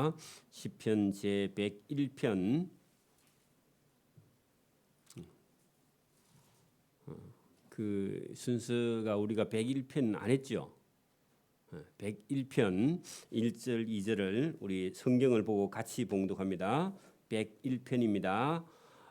합니다. 시편 제 101편 그 순서가 우리가 101편 안 했죠. 101편 1절 2절을 우리 성경을 보고 같이 봉독합니다. 101편입니다.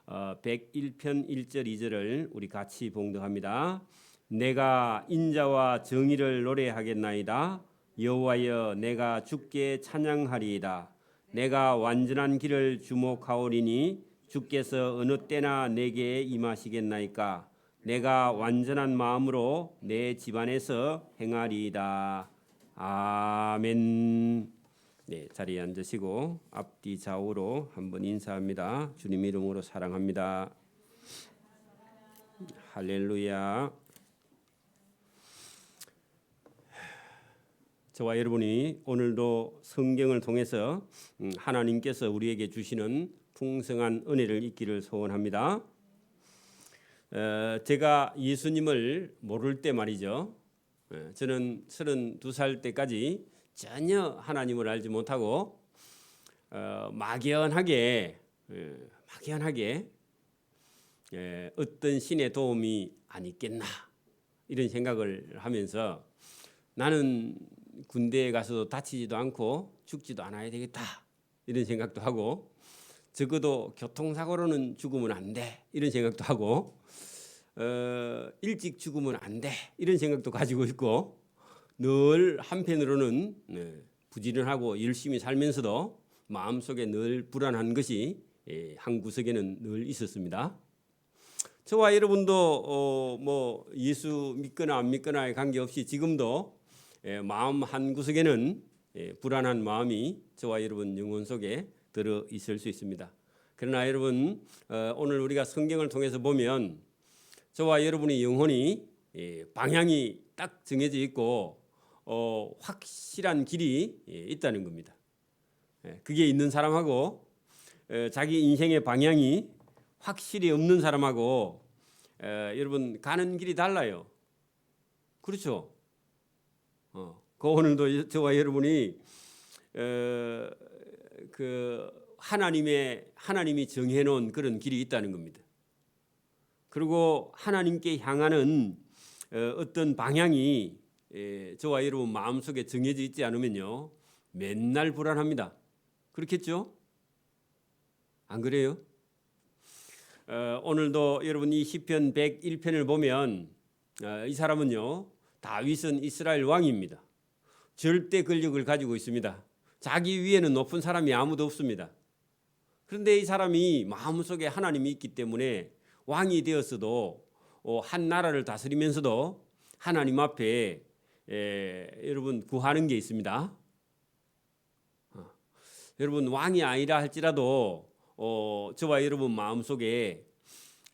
101편 1절 2절을 우리 같이 봉독합니다. 내가 인자와 정의를 노래하겠나이다. 여호와여 내가 주께 찬양하리이다. 내가 완전한 길을 주목하오리니 주께서 어느 때나 내게 임하시겠나이까. 내가 완전한 마음으로 내 집안에서 행하리이다. 아멘. 네, 자리에 앉으시고 앞뒤 좌우로 한번 인사합니다. 주님 이름으로 사랑합니다. 할렐루야. 저와 여러분이 오늘도 성경을 통해서 하나님께서 우리에게 주시는 풍성한 은혜를 잊기를 소원합니다. 제가 예수님을 모를 때 말이죠. 저는 32살 때까지 전혀 하나님을 알지 못하고 막연하게 어떤 신의 도움이 안 있겠나 이런 생각을 하면서 나는 군대에 가서도 다치지도 않고 죽지도 않아야 되겠다 이런 생각도 하고 적어도 교통사고로는 죽으면 안 돼 이런 생각도 하고 일찍 죽으면 안 돼 이런 생각도 가지고 있고 늘 한편으로는 부지런하고 열심히 살면서도 마음속에 늘 불안한 것이 한 구석에는 늘 있었습니다. 저와 여러분도 뭐 예수 믿거나 안 믿거나에 관계없이 지금도 마음 한 구석에는 불안한 마음이 저와 여러분 영혼 속에 들어 있을 수 있습니다. 그러나 여러분 오늘 우리가 성경을 통해서 보면 저와 여러분의 영혼이 방향이 딱 정해져 있고 확실한 길이 있다는 겁니다. 그게 있는 사람하고 자기 인생의 방향이 확실히 없는 사람하고 여러분 가는 길이 달라요. 그렇죠? 오늘도 저와 여러분이 하나님이 정해놓은 그런 길이 있다는 겁니다. 그리고 하나님께 향하는 어떤 방향이 저와 여러분 마음속에 정해져 있지 않으면요 맨날 불안합니다. 그렇겠죠? 안 그래요? 오늘도 여러분 이 시편 101편을 보면 이 사람은요 다윗은 이스라엘 왕입니다. 절대 권력을 가지고 있습니다. 자기 위에는 높은 사람이 아무도 없습니다. 그런데 이 사람이 마음속에 하나님이 있기 때문에 왕이 되었어도 한 나라를 다스리면서도 하나님 앞에 여러분 구하는 게 있습니다. 여러분 왕이 아니라 할지라도 저와 여러분 마음속에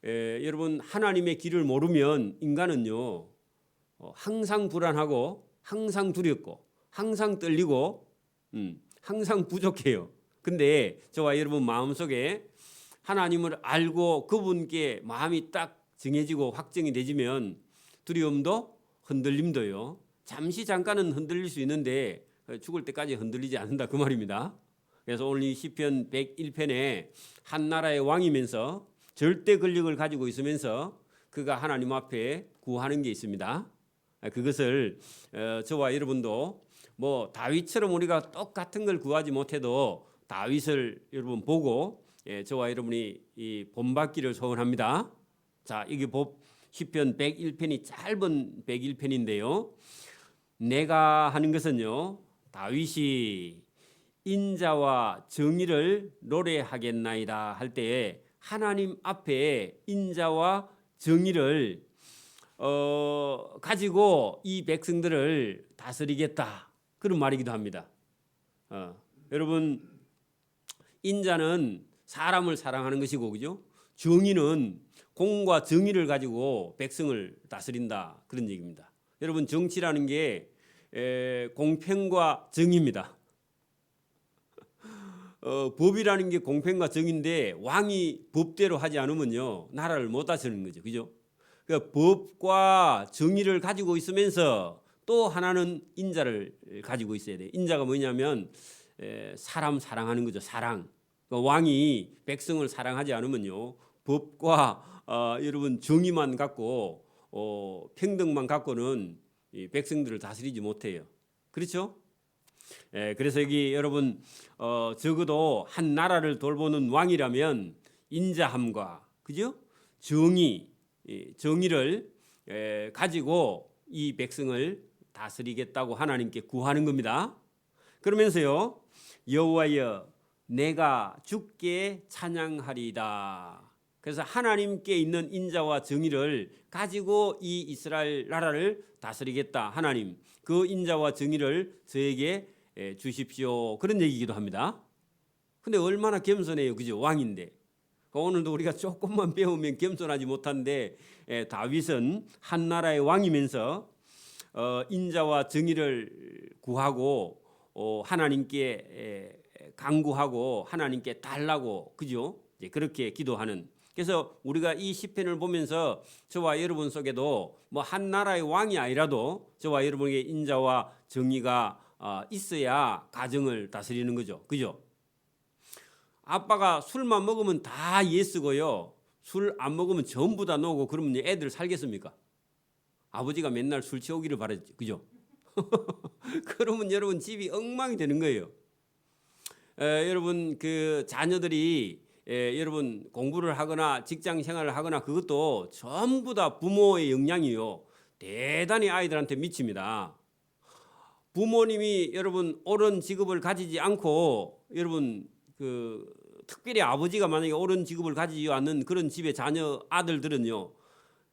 여러분 하나님의 길을 모르면 인간은요 항상 불안하고 항상 두렵고 항상 떨리고 항상 부족해요. 근데 저와 여러분 마음속에 하나님을 알고 그분께 마음이 딱 정해지고 확정이 되지면 두려움도 흔들림도요 잠깐은 흔들릴 수 있는데 죽을 때까지 흔들리지 않는다 그 말입니다. 그래서 오늘 이 시편 101편에 한 나라의 왕이면서 절대 권력을 가지고 있으면서 그가 하나님 앞에 구하는 게 있습니다. 그것을 저와 여러분도 뭐 다윗처럼 우리가 똑같은 걸 구하지 못해도 다윗을 여러분 보고 저와 여러분이 이 본받기를 소원합니다. 자, 이게 시편 101편이 짧은 101편인데요. 내가 하는 것은요. 다윗이 인자와 정의를 노래하겠나이다 할 때에 하나님 앞에 인자와 정의를 가지고 이 백성들을 다스리겠다 그런 말이기도 합니다. 여러분 인자는 사람을 사랑하는 것이고 그죠? 정의는 공과 정의를 가지고 백성을 다스린다 그런 얘기입니다. 여러분 정치라는 게 공평과 정의입니다. 법이라는 게 공평과 정의인데 왕이 법대로 하지 않으면요 나라를 못 다스리는 거죠, 그죠? 그러니까 법과 정의를 가지고 있으면서 또 하나는 인자를 가지고 있어야 돼. 인자가 뭐냐면 사람 사랑하는 거죠. 사랑. 그러니까 왕이 백성을 사랑하지 않으면요, 법과 여러분 정의만 갖고 평등만 갖고는 이 백성들을 다스리지 못해요. 그렇죠? 그래서 여기 여러분 적어도 한 나라를 돌보는 왕이라면 인자함과 그죠? 정의를 가지고 이 백성을 다스리겠다고 하나님께 구하는 겁니다. 그러면서요, 여호와여 내가 주께 찬양하리이다. 그래서 하나님께 있는 인자와 정의를 가지고 이 이스라엘 나라를 다스리겠다. 하나님 그 인자와 정의를 저에게 주십시오. 그런 얘기이기도 합니다. 근데 얼마나 겸손해요. 그죠? 왕인데. 오늘도 우리가 조금만 배우면 겸손하지 못한데 다윗은 한 나라의 왕이면서 인자와 정의를 구하고 하나님께 간구하고 하나님께 달라고 그죠? 이제 그렇게 기도하는. 그래서 우리가 이 시편을 보면서 저와 여러분 속에도 뭐 한 나라의 왕이 아니라도 저와 여러분에게 인자와 정의가 있어야 가정을 다스리는 거죠. 그죠? 아빠가 술만 먹으면 다 예쓰고요. 술 안 먹으면 전부 다 노고 그러면 애들 살겠습니까? 아버지가 맨날 술 취하기를 바랬죠. 그죠? 그러면 여러분 집이 엉망이 되는 거예요. 여러분 그 자녀들이 여러분 공부를 하거나 직장 생활을 하거나 그것도 전부 다 부모의 영향이요. 대단히 아이들한테 미칩니다. 부모님이 여러분 옳은 직업을 가지지 않고 여러분 그 특별히 아버지가 만약에 옳은 직업을 가지지 않는 그런 집의 자녀 아들들은요,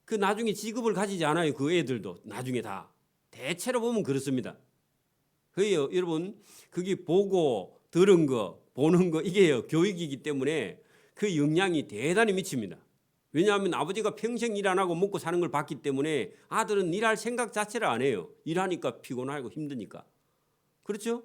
그 나중에 직업을 가지지 않아요. 그 애들도 나중에 다 대체로 보면 그렇습니다. 그래요, 여러분 그게 보고 들은 거 보는 거 이게요 교육이기 때문에 그 영향이 대단히 미칩니다. 왜냐하면 아버지가 평생 일 안 하고 먹고 사는 걸 봤기 때문에 아들은 일할 생각 자체를 안 해요. 일하니까 피곤하고 힘드니까. 그렇죠?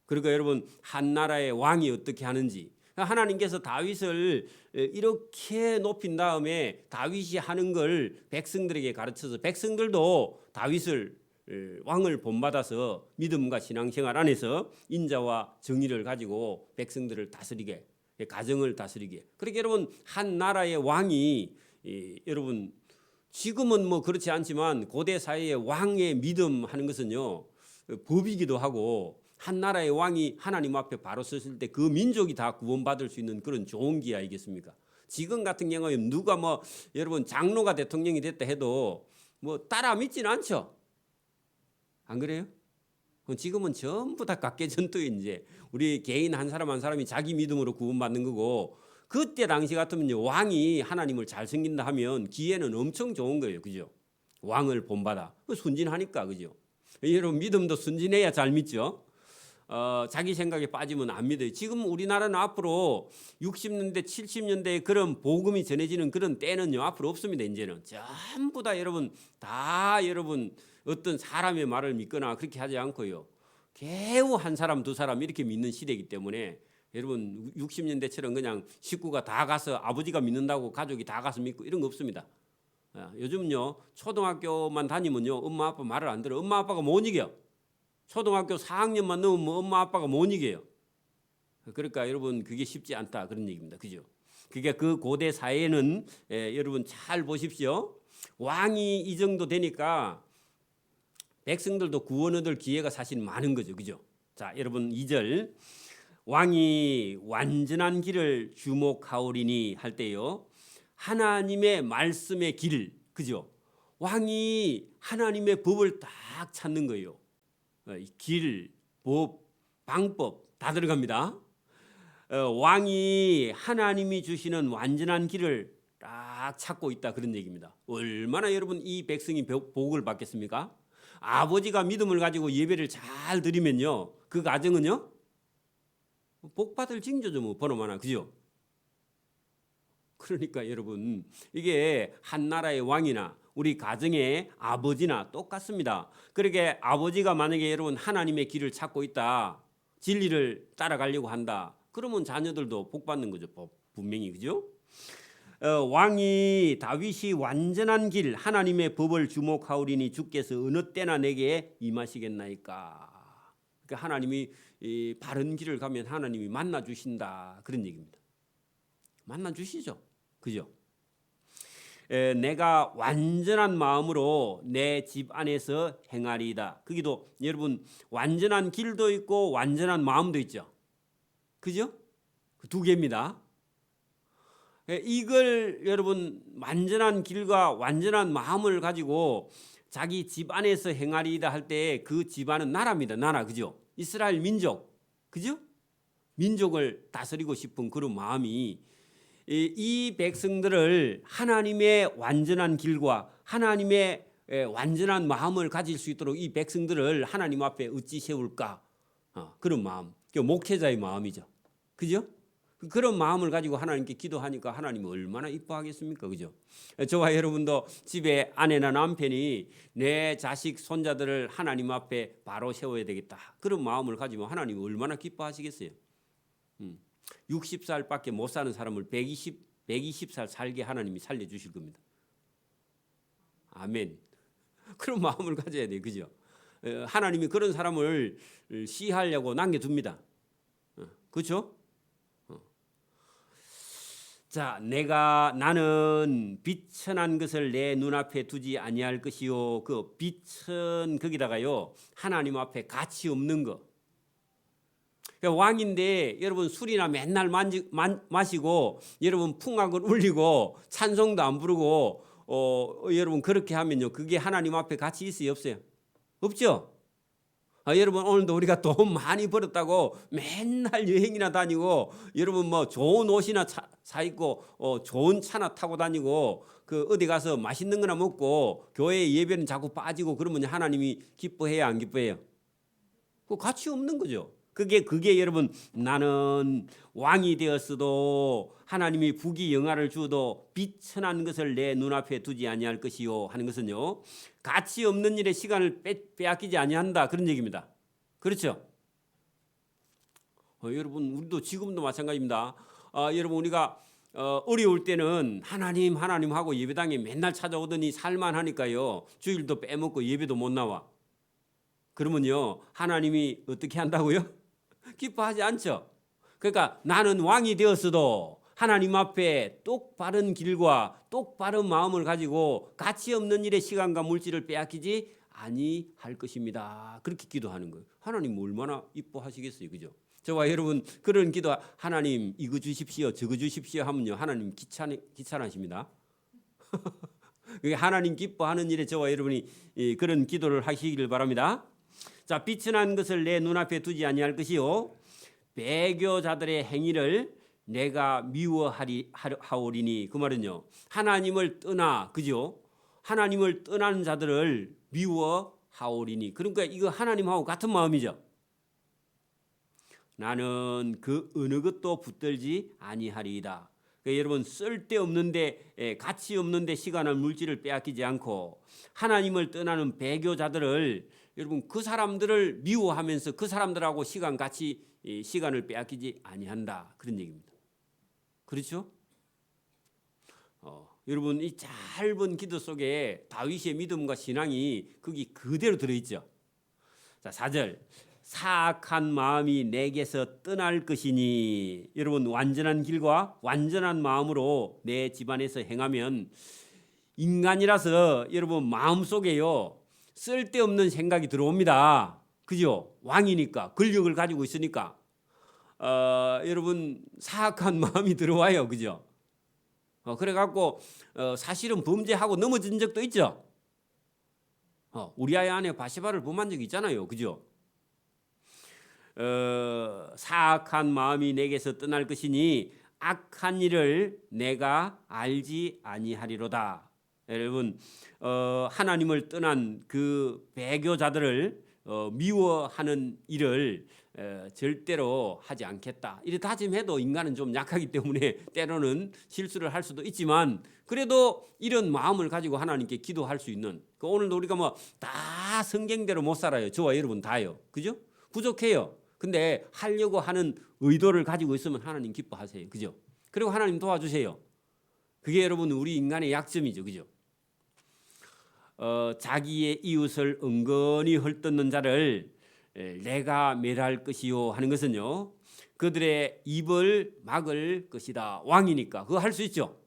그러니까 여러분 한 나라의 왕이 어떻게 하는지 하나님께서 다윗을 이렇게 높인 다음에 다윗이 하는 걸 백성들에게 가르쳐서 백성들도 다윗을 왕을 본받아서 믿음과 신앙생활 안에서 인자와 정의를 가지고 백성들을 다스리게 가정을 다스리게. 그렇게 여러분 한 나라의 왕이 여러분 지금은 뭐 그렇지 않지만 고대 사회의 왕의 믿음 하는 것은요 법이기도 하고 한 나라의 왕이 하나님 앞에 바로 섰을 때 그 민족이 다 구원받을 수 있는 그런 좋은 기회 아니겠습니까? 지금 같은 경우에 누가 뭐 여러분 장로가 대통령이 됐다 해도 뭐 따라 믿지는 않죠. 안 그래요? 지금은 전부 다 각계전투에 이제 우리 개인 한 사람 한 사람이 자기 믿음으로 구원받는 거고, 그때 당시 같으면 왕이 하나님을 잘 섬긴다 하면 기회는 엄청 좋은 거예요. 그죠? 왕을 본받아. 순진하니까. 그죠? 여러분 믿음도 순진해야 잘 믿죠. 자기 생각에 빠지면 안 믿어요. 지금 우리나라는 앞으로 60년대 70년대에 그런 복음이 전해지는 그런 때는요 앞으로 없습니다. 이제는 전부 다 여러분 어떤 사람의 말을 믿거나 그렇게 하지 않고요 겨우 한 사람 두 사람 이렇게 믿는 시대이기 때문에 여러분 60년대처럼 그냥 식구가 다 가서 아버지가 믿는다고 가족이 다 가서 믿고 이런 거 없습니다. 요즘은요 초등학교만 다니면요 엄마 아빠 말을 안 들어. 엄마 아빠가 못 이겨. 초등학교 4학년만 넘으면 엄마 아빠가 못 이겨요. 그러니까 여러분 그게 쉽지 않다 그런 얘기입니다. 그죠? 그게 그 고대 사회는 여러분 잘 보십시오. 왕이 이 정도 되니까 백성들도 구원 얻을 기회가 사실 많은 거죠. 그죠? 자, 여러분 2절 왕이 완전한 길을 주목하오리니 할 때요. 하나님의 말씀의 길. 그죠? 왕이 하나님의 법을 딱 찾는 거예요. 길, 법, 방법 다 들어갑니다. 왕이 하나님이 주시는 완전한 길을 딱 찾고 있다 그런 얘기입니다. 얼마나 여러분 이 백성이 복을 받겠습니까? 아버지가 믿음을 가지고 예배를 잘 드리면요 그 가정은요 복 받을 징조죠. 뭐 번호만 하나. 그죠? 그러니까 여러분 이게 한 나라의 왕이나 우리 가정의 아버지나 똑같습니다. 그러게 아버지가 만약에 여러분 하나님의 길을 찾고 있다, 진리를 따라가려고 한다, 그러면 자녀들도 복 받는 거죠. 분명히. 그죠? 왕이 다윗이 완전한 길 하나님의 법을 주목하오리니 주께서 어느 때나 내게 임하시겠나이까. 그러니까 그 하나님이 이 바른 길을 가면 하나님이 만나 주신다 그런 얘기입니다. 만나 주시죠, 그죠? 내가 완전한 마음으로 내 집 안에서 행하리이다. 거기도 여러분 완전한 길도 있고 완전한 마음도 있죠, 그죠? 그 두 개입니다. 이걸 여러분 완전한 길과 완전한 마음을 가지고 자기 집 안에서 행하리이다 할 때 그 집안은 나라입니다. 나라, 그죠? 이스라엘 민족, 그죠? 민족을 다스리고 싶은 그런 마음이 이 백성들을 하나님의 완전한 길과 하나님의 완전한 마음을 가질 수 있도록 이 백성들을 하나님 앞에 어찌 세울까? 그런 마음, 목회자의 마음이죠, 그죠? 그런 마음을 가지고 하나님께 기도하니까 하나님이 얼마나 이뻐하겠습니까, 그죠? 저와 여러분도 집에 아내나 남편이 내 자식 손자들을 하나님 앞에 바로 세워야 되겠다 그런 마음을 가지면 하나님이 얼마나 기뻐하시겠어요? 60살밖에 못 사는 사람을 120살 살게 하나님이 살려주실 겁니다. 아멘. 그런 마음을 가져야 돼요, 그죠? 하나님이 그런 사람을 시하려고 남겨둡니다. 그렇죠? 자, 나는 비천한 것을 내 눈앞에 두지 아니할 것이요. 그 비천 거기다가요 하나님 앞에 가치 없는 거. 왕인데 여러분 술이나 맨날 마시고 여러분 풍악을 울리고 찬송도 안 부르고 여러분 그렇게 하면요 그게 하나님 앞에 가치 있어요, 없어요? 없죠? 여러분 오늘도 우리가 돈 많이 벌었다고 맨날 여행이나 다니고 여러분 뭐 좋은 옷이나 사 입고 좋은 차나 타고 다니고 그 어디 가서 맛있는 거나 먹고 교회 예배는 자꾸 빠지고 그러면 하나님이 기뻐해야 안 기뻐해요? 그 가치 없는 거죠. 그게 여러분 나는 왕이 되었어도 하나님이 부귀영화를 주어도 비천한 것을 내 눈앞에 두지 아니할 것이요 하는 것은요 가치 없는 일에 시간을 빼앗기지 아니한다 그런 얘기입니다. 그렇죠? 여러분 우리도 지금도 마찬가지입니다. 여러분 우리가 어려울 때는 하나님 하고 예배당에 맨날 찾아오더니 살만하니까요 주일도 빼먹고 예배도 못 나와. 그러면요 하나님이 어떻게 한다고요? 기뻐하지 않죠. 그러니까 나는 왕이 되었어도 하나님 앞에 똑바른 길과 똑바른 마음을 가지고 가치 없는 일에 시간과 물질을 빼앗기지 아니할 것입니다. 그렇게 기도하는 거예요. 하나님 얼마나 이뻐하시겠어요, 그죠? 저와 여러분 그런 기도 하나님 이거 주십시오, 저거 주십시오 하면요 하나님 귀찮으십니다. 하나님 기뻐하는 일에 저와 여러분이 그런 기도를 하시기를 바랍니다. 자, 비천한 것을 내 눈앞에 두지 아니할 것이요 배교자들의 행위를 내가 미워하오리니 그 말은요 하나님을 떠나 그죠? 하나님을 떠나는 자들을 미워하오리니 그러니까 이거 하나님하고 같은 마음이죠. 나는 그 어느 것도 붙들지 아니하리이다. 그러니까 여러분 쓸데없는데 가치 없는데 시간을 물질을 빼앗기지 않고 하나님을 떠나는 배교자들을 여러분 그 사람들을 미워하면서 그 사람들하고 시간을 빼앗기지 아니한다 그런 얘기입니다. 그렇죠? 여러분 이 짧은 기도 속에 다윗의 믿음과 신앙이 거기 그대로 들어있죠. 자 4절 사악한 마음이 내게서 떠날 것이니 여러분 완전한 길과 완전한 마음으로 내 집안에서 행하면 인간이라서 여러분 마음속에요 쓸데없는 생각이 들어옵니다. 그죠? 왕이니까 권력을 가지고 있으니까 여러분 사악한 마음이 들어와요. 그죠? 그래갖고 사실은 범죄하고 넘어진 적도 있죠. 우리아의 아내 바세바를 범한 적이 있잖아요. 그죠? 사악한 마음이 내게서 떠날 것이니 악한 일을 내가 알지 아니하리로다. 여러분 하나님을 떠난 그 배교자들을 미워하는 일을 절대로 하지 않겠다. 이래 다짐해도 인간은 좀 약하기 때문에 때로는 실수를 할 수도 있지만 그래도 이런 마음을 가지고 하나님께 기도할 수 있는 오늘도 우리가 뭐 다 성경대로 못 살아요. 저와 여러분 다요. 그죠? 부족해요. 근데 하려고 하는 의도를 가지고 있으면 하나님 기뻐하세요. 그죠? 그리고 하나님 도와주세요. 그게 여러분 우리 인간의 약점이죠. 그죠? 자기의 이웃을 은근히 헐뜯는 자를 내가 멸할 것이요 하는 것은요, 그들의 입을 막을 것이다. 왕이니까 그거 할 수 있죠.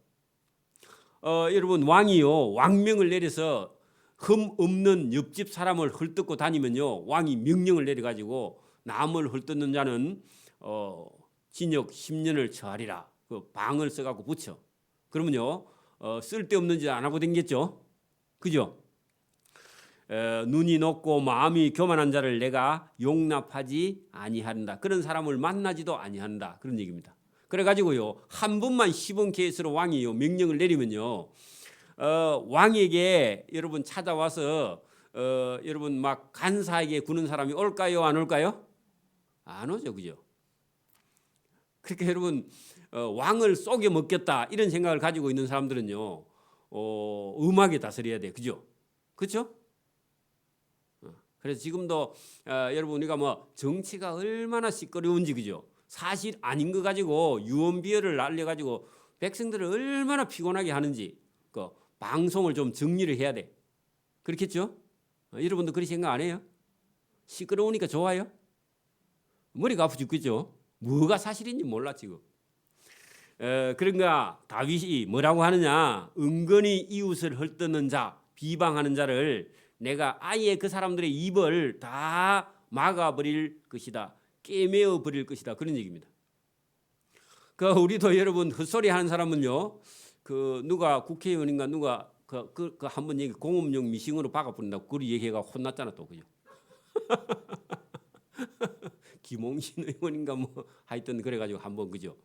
여러분, 왕이요 왕명을 내려서 흠 없는 옆집 사람을 헐뜯고 다니면요, 왕이 명령을 내려가지고 남을 헐뜯는 자는 징역 10년을 처하리라. 그 방을 써갖고 붙여. 그러면요, 쓸데없는 짓 안 하고 댕겼죠. 그죠? 눈이 높고 마음이 교만한 자를 내가 용납하지 아니한다. 그런 사람을 만나지도 아니한다. 그런 얘기입니다. 그래가지고요, 한 번만 시범 케이스로 왕이요 명령을 내리면요, 왕에게 여러분 찾아와서 여러분 막 간사에게 구는 사람이 올까요, 안 올까요? 안 오죠, 그죠? 그러니까 여러분, 왕을 속여 먹겠다 이런 생각을 가지고 있는 사람들은요, 음하게 다스려야 돼, 그죠? 그렇죠? 그래서 지금도 여러분, 우리가 뭐 정치가 얼마나 시끄러운지, 그죠? 사실 아닌 거 가지고 유언비어를 날려가지고 백성들을 얼마나 피곤하게 하는지 그 방송을 좀 정리를 해야 돼. 그렇겠죠? 여러분도 그런 생각 안 해요? 시끄러우니까 좋아요? 머리가 아프 죽겠죠? 뭐가 사실인지 몰라 지금. 그런가 다윗이 뭐라고 하느냐? 은근히 이웃을 헐뜯는 자, 비방하는 자를 내가 아예 그 사람들의 입을 다 막아버릴 것이다. 깨매어 버릴 것이다. 그런 얘기입니다. 그 우리도 여러분 헛소리 하는 사람은요, 그 누가 국회의원인가 누가 그 한번 얘기 공업용 미싱으로 박아버린다고 그리 얘기가 혼났잖아 또, 그죠? 김홍신 의원인가 뭐 하여튼 그래가지고 한번, 그죠?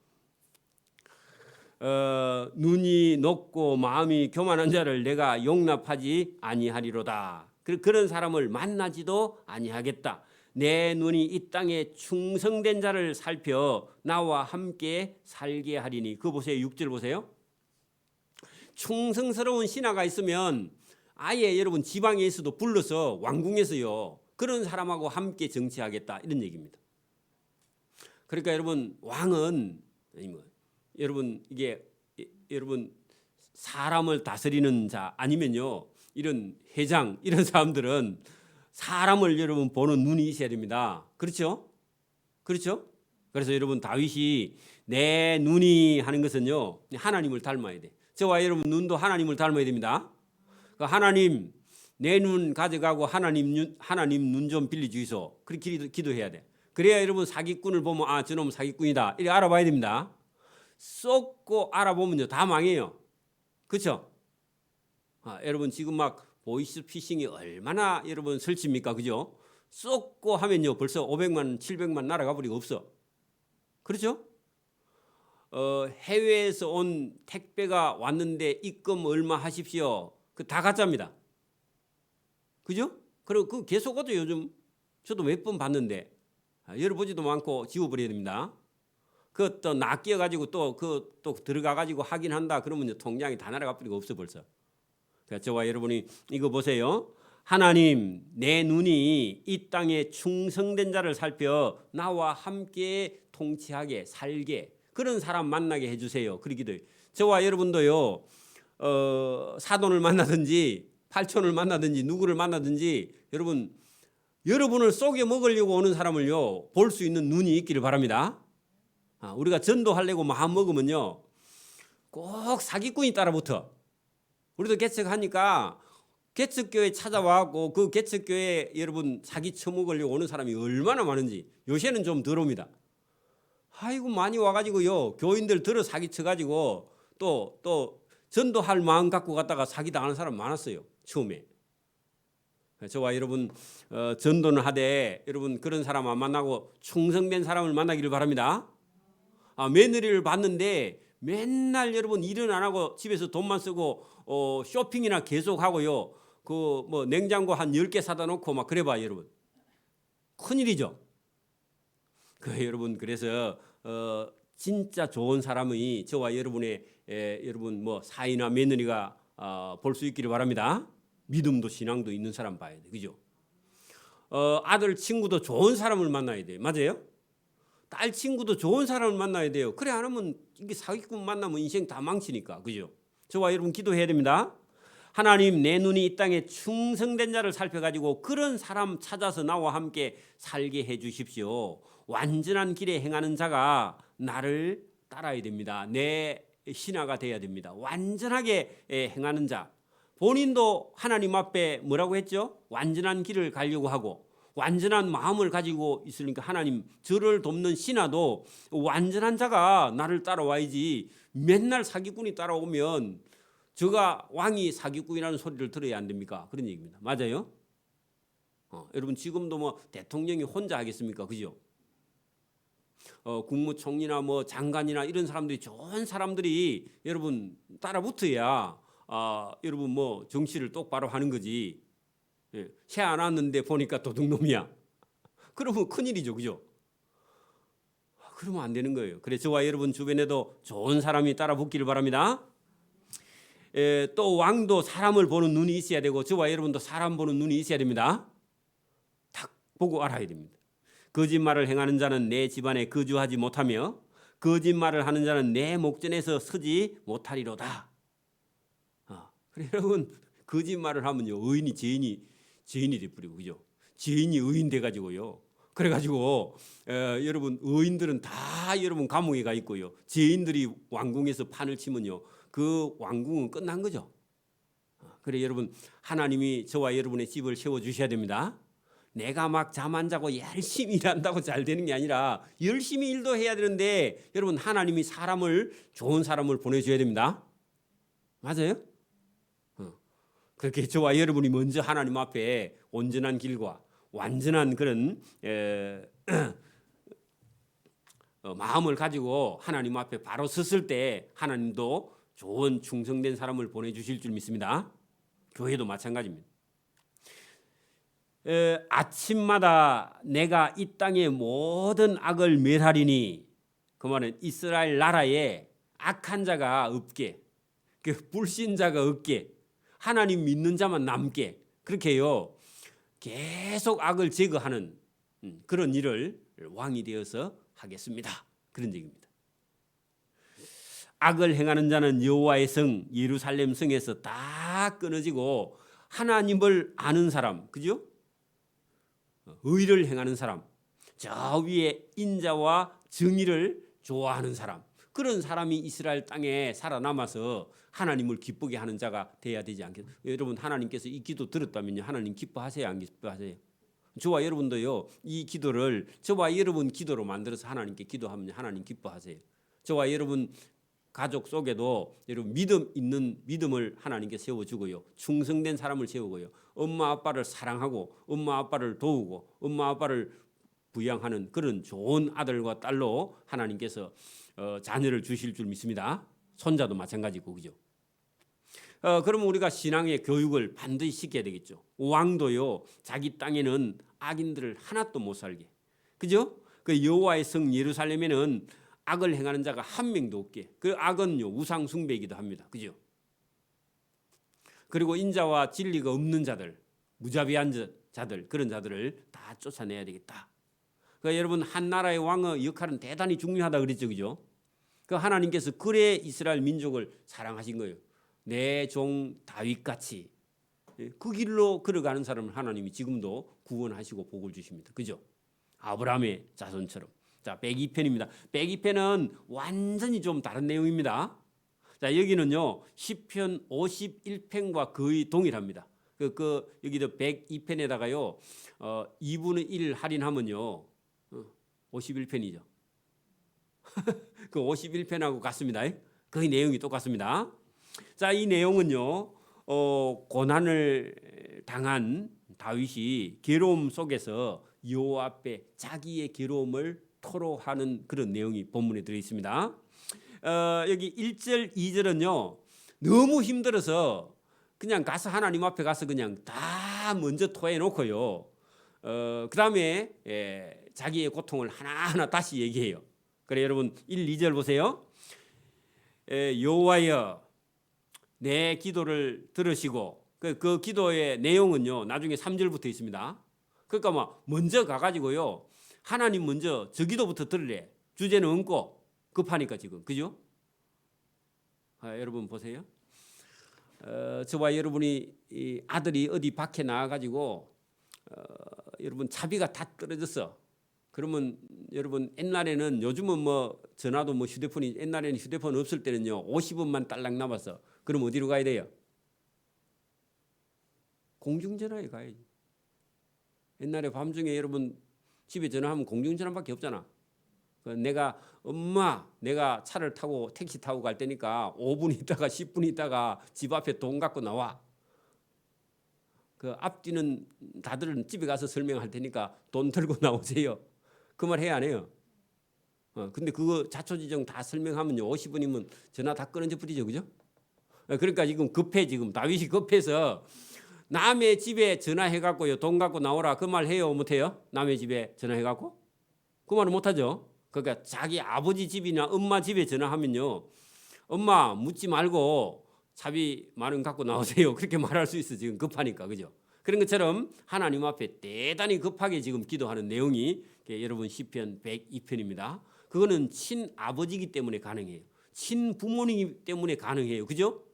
눈이 높고 마음이 교만한 자를 내가 용납하지 아니하리로다. 그런 사람을 만나지도 아니하겠다. 내 눈이 이 땅에 충성된 자를 살펴 나와 함께 살게 하리니. 그거 보세요. 6절 보세요. 충성스러운 신하가 있으면 아예 여러분 지방에서도 불러서 왕궁에서요 그런 사람하고 함께 정치하겠다 이런 얘기입니다. 그러니까 여러분, 왕은 여러분 이게 여러분 사람을 다스리는 자 아니면요 이런 회장 이런 사람들은 사람을 여러분 보는 눈이 있어야 됩니다. 그렇죠? 그렇죠? 그래서 여러분 다윗이 내 눈이 하는 것은요 하나님을 닮아야 돼. 저와 여러분 눈도 하나님을 닮아야 됩니다. 하나님 내 눈 가져가고 하나님 눈 좀 빌려주이소. 그렇게 기도해야 돼. 그래야 여러분 사기꾼을 보면 아 저놈 사기꾼이다 이렇게 알아봐야 됩니다. 쏟고 알아보면요 다 망해요. 그렇죠? 여러분 지금 막 보이스피싱이 얼마나 여러분 설치입니까? 그죠? 쏟고 하면요 벌써 500만 700만 날아가 버리고 없어. 그렇죠? 해외에서 온 택배가 왔는데 입금 얼마 하십시오. 그 다 가짜입니다. 그죠? 그리고 그 계속 오죠. 요즘 저도 몇 번 봤는데 열어보지도 않고 지워버려야 됩니다. 그 또 낚여 가지고 또 들어가 가지고 하긴 한다. 그러면 통장이 다 날아가 버리고 없어 벌써. 그러니까 저와 여러분이 이거 보세요. 하나님 내 눈이 이 땅에 충성된 자를 살펴 나와 함께 통치하게 살게 그런 사람 만나게 해주세요. 그러기도 저와 여러분도요 사돈을 만나든지 팔촌을 만나든지 누구를 만나든지 여러분을 속여 먹으려고 오는 사람을요 볼 수 있는 눈이 있기를 바랍니다. 우리가 전도하려고 마음 먹으면요 꼭 사기꾼이 따라붙어. 우리도 개척하니까 개척교회 찾아와고 그 개척교회 여러분 사기 쳐먹으려고 오는 사람이 얼마나 많은지 요새는 좀 덜 옵니다. 아이고 많이 와가지고요 교인들 들어 사기 쳐가지고 또 전도할 마음 갖고 갔다가 사기 당하는 사람 많았어요 처음에. 저와 여러분 전도는 하되 여러분 그런 사람 안 만나고 충성된 사람을 만나기를 바랍니다. 며느리를 봤는데 맨날 여러분 일은 안 하고 집에서 돈만 쓰고 쇼핑이나 계속 하고요. 그 뭐 냉장고 한 10개 사다 놓고 막 그래 봐 여러분. 큰일이죠. 여러분 그래서 진짜 좋은 사람이 저와 여러분의 여러분 뭐 사이나 며느리가 볼 수 있기를 바랍니다. 믿음도 신앙도 있는 사람 봐야 돼. 그죠? 아들 친구도 좋은 사람을 만나야 돼. 맞아요? 딸 친구도 좋은 사람을 만나야 돼요. 그래 안 하면 이게 사기꾼 만나면 인생 다 망치니까. 그죠? 저와 여러분 기도해야 됩니다. 하나님, 내 눈이 이 땅에 충성된 자를 살펴가지고 그런 사람 찾아서 나와 함께 살게 해주십시오. 완전한 길에 행하는 자가 나를 따라야 됩니다. 내 신하가 돼야 됩니다. 완전하게 행하는 자. 본인도 하나님 앞에 뭐라고 했죠? 완전한 길을 가려고 하고 완전한 마음을 가지고 있으니까 하나님, 저를 돕는 신하도 완전한 자가 나를 따라와야지 맨날 사기꾼이 따라오면 저가 왕이 사기꾼이라는 소리를 들어야 안 됩니까? 그런 얘기입니다. 맞아요? 여러분, 지금도 뭐 대통령이 혼자 하겠습니까? 그죠? 국무총리나 뭐 장관이나 이런 사람들이, 좋은 사람들이 여러분 따라 붙어야 여러분 뭐 정치를 똑바로 하는 거지. 새 안 왔는데 보니까 도둑놈이야. 그러면 큰일이죠. 그죠? 그러면 안 되는 거예요. 그래서 저와 여러분 주변에도 좋은 사람이 따라 붙기를 바랍니다. 또 왕도 사람을 보는 눈이 있어야 되고 저와 여러분도 사람 보는 눈이 있어야 됩니다. 딱 보고 알아야 됩니다. 거짓말을 행하는 자는 내 집안에 거주하지 못하며 거짓말을 하는 자는 내 목전에서 서지 못하리로다. 그래, 여러분, 거짓말을 하면요, 의인이 죄인이 돼버리고, 그죠? 죄인이 의인 돼가지고요. 그래가지고 여러분, 의인들은 다 여러분 감옥에 가 있고요. 죄인들이 왕궁에서 판을 치면요, 그 왕궁은 끝난 거죠. 그래, 여러분, 하나님이 저와 여러분의 집을 세워 주셔야 됩니다. 내가 막 잠 안 자고 열심히 일한다고 잘 되는 게 아니라 열심히 일도 해야 되는데 여러분, 하나님이 좋은 사람을 보내줘야 됩니다. 맞아요? 그렇게 저와 여러분이 먼저 하나님 앞에 온전한 길과 완전한 그런 마음을 가지고 하나님 앞에 바로 섰을 때 하나님도 좋은 충성된 사람을 보내주실 줄 믿습니다. 교회도 마찬가지입니다. 아침마다 내가 이 땅의 모든 악을 멸하리니, 그 말은 이스라엘 나라에 악한 자가 없게, 그 불신자가 없게, 하나님 믿는 자만 남게, 그렇게요 계속 악을 제거하는 그런 일을 왕이 되어서 하겠습니다. 그런 얘기입니다. 악을 행하는 자는 여호와의 성 예루살렘 성에서 다 끊어지고 하나님을 아는 사람, 그죠? 의를 행하는 사람, 저 위에 인자와 정의를 좋아하는 사람, 그런 사람이 이스라엘 땅에 살아남아서 하나님을 기쁘게 하는 자가 돼야 되지 않겠어요? 여러분, 하나님께서 이 기도 들었다면요, 하나님 기뻐하세요, 안 기뻐하세요? 저와 여러분도요, 이 기도를 저와 여러분 기도로 만들어서 하나님께 기도하면 하나님 기뻐하세요. 저와 여러분 가족 속에도 여러분 믿음을 하나님께 세워주고요, 충성된 사람을 세우고요, 엄마 아빠를 사랑하고 엄마 아빠를 도우고 엄마 아빠를 부양하는 그런 좋은 아들과 딸로 하나님께서 자녀를 주실 줄 믿습니다. 손자도 마찬가지고, 그죠? 그러면 우리가 신앙의 교육을 반드시 시켜야 되겠죠. 왕도요, 자기 땅에는 악인들을 하나도 못 살게, 그죠? 그 여호와의 성 예루살렘에는 악을 행하는 자가 한 명도 없게. 그 악은요, 우상 숭배이기도 합니다. 그죠? 그리고 인자와 진리가 없는 자들, 무자비한 자들, 그런 자들을 다 쫓아내야 되겠다. 그러니까 여러분, 한 나라의 왕의 역할은 대단히 중요하다 그랬죠. 그죠? 그 하나님께서 그래 이스라엘 민족을 사랑하신 거예요. 내 종 다윗같이 그 길로 걸어가는 사람을 하나님이 지금도 구원하시고 복을 주십니다. 그죠? 아브라함의 자손처럼. 자, 102편입니다. 102편은 완전히 좀 다른 내용입니다. 자, 여기는요, 시편 51편과 거의 동일합니다. 여기도 102편에다가요 2분의 1 할인하면요 51편이죠. 그 51편하고 같습니다. 거의 내용이 똑같습니다. 자, 이 내용은요, 고난을 당한 다윗이 괴로움 속에서 여호와 앞에 자기의 괴로움을 토로하는 그런 내용이 본문에 들어 있습니다. 여기 1절, 2절은요, 너무 힘들어서 그냥 가서 하나님 앞에 가서 그냥 다 먼저 토해 놓고요. 그 다음에 자기의 고통을 하나하나 다시 얘기해요. 그래, 여러분 1, 2절 보세요. 여호와여, 내 기도를 들으시고, 그 기도의 내용은요, 나중에 3절부터 있습니다. 그러니까 막 먼저 가가지고요, 하나님 먼저 저 기도부터 들으래. 주제는 얹고 급하니까 지금, 그죠? 여러분 보세요. 저와 여러분이 이 아들이 어디 밖에 나가가지고 여러분 차비가 다 떨어졌어. 그러면 여러분 옛날에는 요즘은 뭐 전화도 뭐 휴대폰이 옛날에는 휴대폰 없을 때는요 50원만 딸랑 남았어. 그럼 어디로 가야 돼요? 공중전화에 가야지. 옛날에 밤중에 여러분 집에 전화하면 공중전화밖에 없잖아. 내가 엄마 내가 차를 타고 택시 타고 갈 테니까 5분 있다가 10분 있다가 집 앞에 돈 갖고 나와. 그 앞뒤는 다들 집에 가서 설명할 테니까 돈 들고 나오세요. 그 말 해야 안 해요? 근데 그거 자초지종 다 설명하면요 50분이면 전화 다 끊어져 버리죠, 그죠? 그러니까 지금 급해 지금 다윗이 급해서 남의 집에 전화해갖고요 돈 갖고 나오라 그 말 해요 못 해요? 남의 집에 전화해갖고 그 말은 못 하죠. 그러니까 자기 아버지 집이나 엄마 집에 전화하면요 엄마 묻지 말고 차비 10,000원 갖고 나오세요 그렇게 말할 수 있어 지금 급하니까 그죠? 그런 것처럼 하나님 앞에 대단히 급하게 지금 기도하는 내용이 여러분 시편 102편입니다. 그거는 친아버지이기 때문에 가능해요. 친부모님이기 때문에 가능해요. 그죠?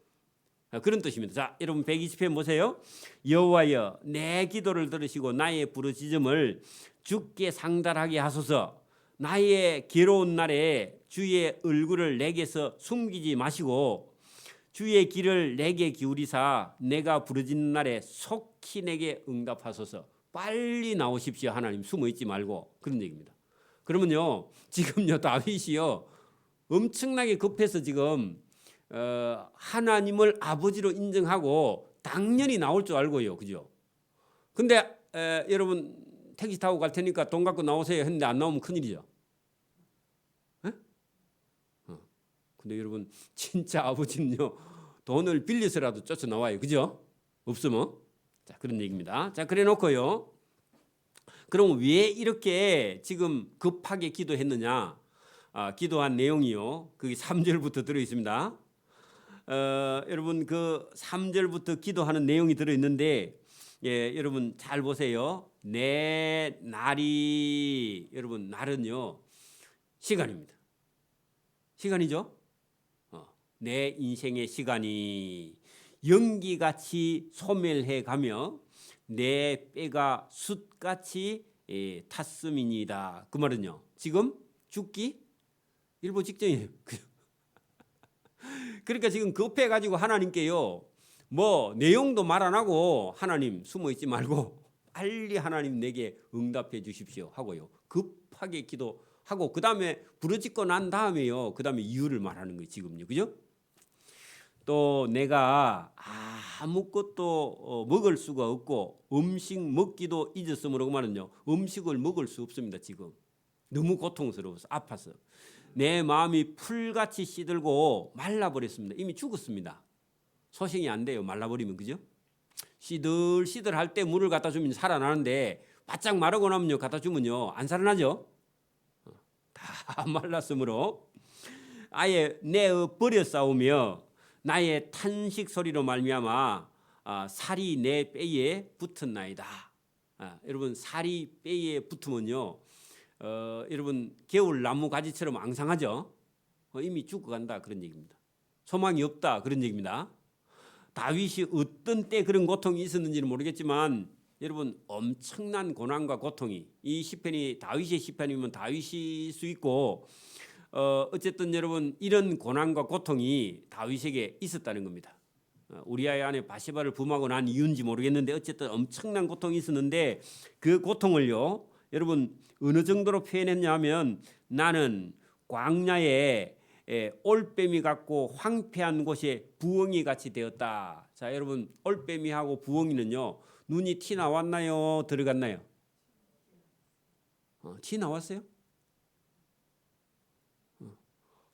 그런 뜻입니다. 자, 여러분 120편 보세요. 여호와여 내 기도를 들으시고 나의 부르짖음을 주께 상달하게 하소서. 나의 괴로운 날에 주의 얼굴을 내게서 숨기지 마시고 주의 길을 내게 기울이사 내가 부르짖는 날에 속히 내게 응답하소서. 빨리 나오십시오. 하나님 숨어 있지 말고 그런 얘기입니다. 그러면요 지금요 다윗이요 엄청나게 급해서 지금 하나님을 아버지로 인정하고 당연히 나올 줄 알고요, 그죠? 근데 여러분 택시 타고 갈 테니까 돈 갖고 나오세요 했는데 안 나오면 큰일이죠. 근데 여러분 진짜 아버지는요 돈을 빌려서라도 쫓아 나와요, 그죠? 없으면 자 그런 얘기입니다. 자 그래놓고요. 그럼 왜 이렇게 지금 급하게 기도했느냐? 기도한 내용이요. 그게 3절부터 들어 있습니다. 여러분 그 3절부터 기도하는 내용이 들어 있는데 여러분 잘 보세요. 내 날이 여러분 날은요 시간입니다. 시간이죠. 내 인생의 시간이 연기같이 소멸해 가며 내 뼈가 숯같이 탔음이니이다. 그 말은요 지금 죽기 일보 직전이에요. 그러니까 지금 급해가지고 하나님께요 뭐 내용도 말 안 하고 하나님 숨어 있지 말고 빨리 하나님 내게 응답해 주십시오 하고요 급하게 기도하고 그 다음에 부르짖고 난 다음에요 그 다음에 이유를 말하는 거예요 지금요, 그죠? 또 내가 아무것도 먹을 수가 없고 음식 먹기도 잊었으므로 그 말은요 음식을 먹을 수 없습니다. 지금 너무 고통스러워서 아파서 내 마음이 풀같이 시들고 말라버렸습니다. 이미 죽었습니다. 소생이 안 돼요 말라버리면, 그죠? 시들시들할 때 물을 갖다 주면 살아나는데 바짝 마르고 나면요 갖다 주면요 안 살아나죠. 다 말랐으므로 아예 내어 버려 싸우며 나의 탄식 소리로 말미암아 살이 내 뼈에 붙었나이다. 여러분 살이 뼈에 붙으면요 여러분 겨울 나무 가지처럼 앙상하죠. 이미 죽어간다 그런 얘기입니다. 소망이 없다 그런 얘기입니다. 다윗이 어떤 때 그런 고통이 있었는지는 모르겠지만 여러분 엄청난 고난과 고통이 이 시편이 다윗의 시편이면 다윗일 수 있고 어쨌든 여러분 이런 고난과 고통이 다윗에게 있었다는 겁니다. 우리아의 아내 바세바를 범하고 난 이유인지 모르겠는데 어쨌든 엄청난 고통이 있었는데 그 고통을요 여러분 어느 정도로 표현했냐면 나는 광야에 올빼미 같고 황폐한 곳에 부엉이 같이 되었다. 자 여러분 올빼미하고 부엉이는요 눈이 티 나왔나요 들어갔나요? 티 나왔어요?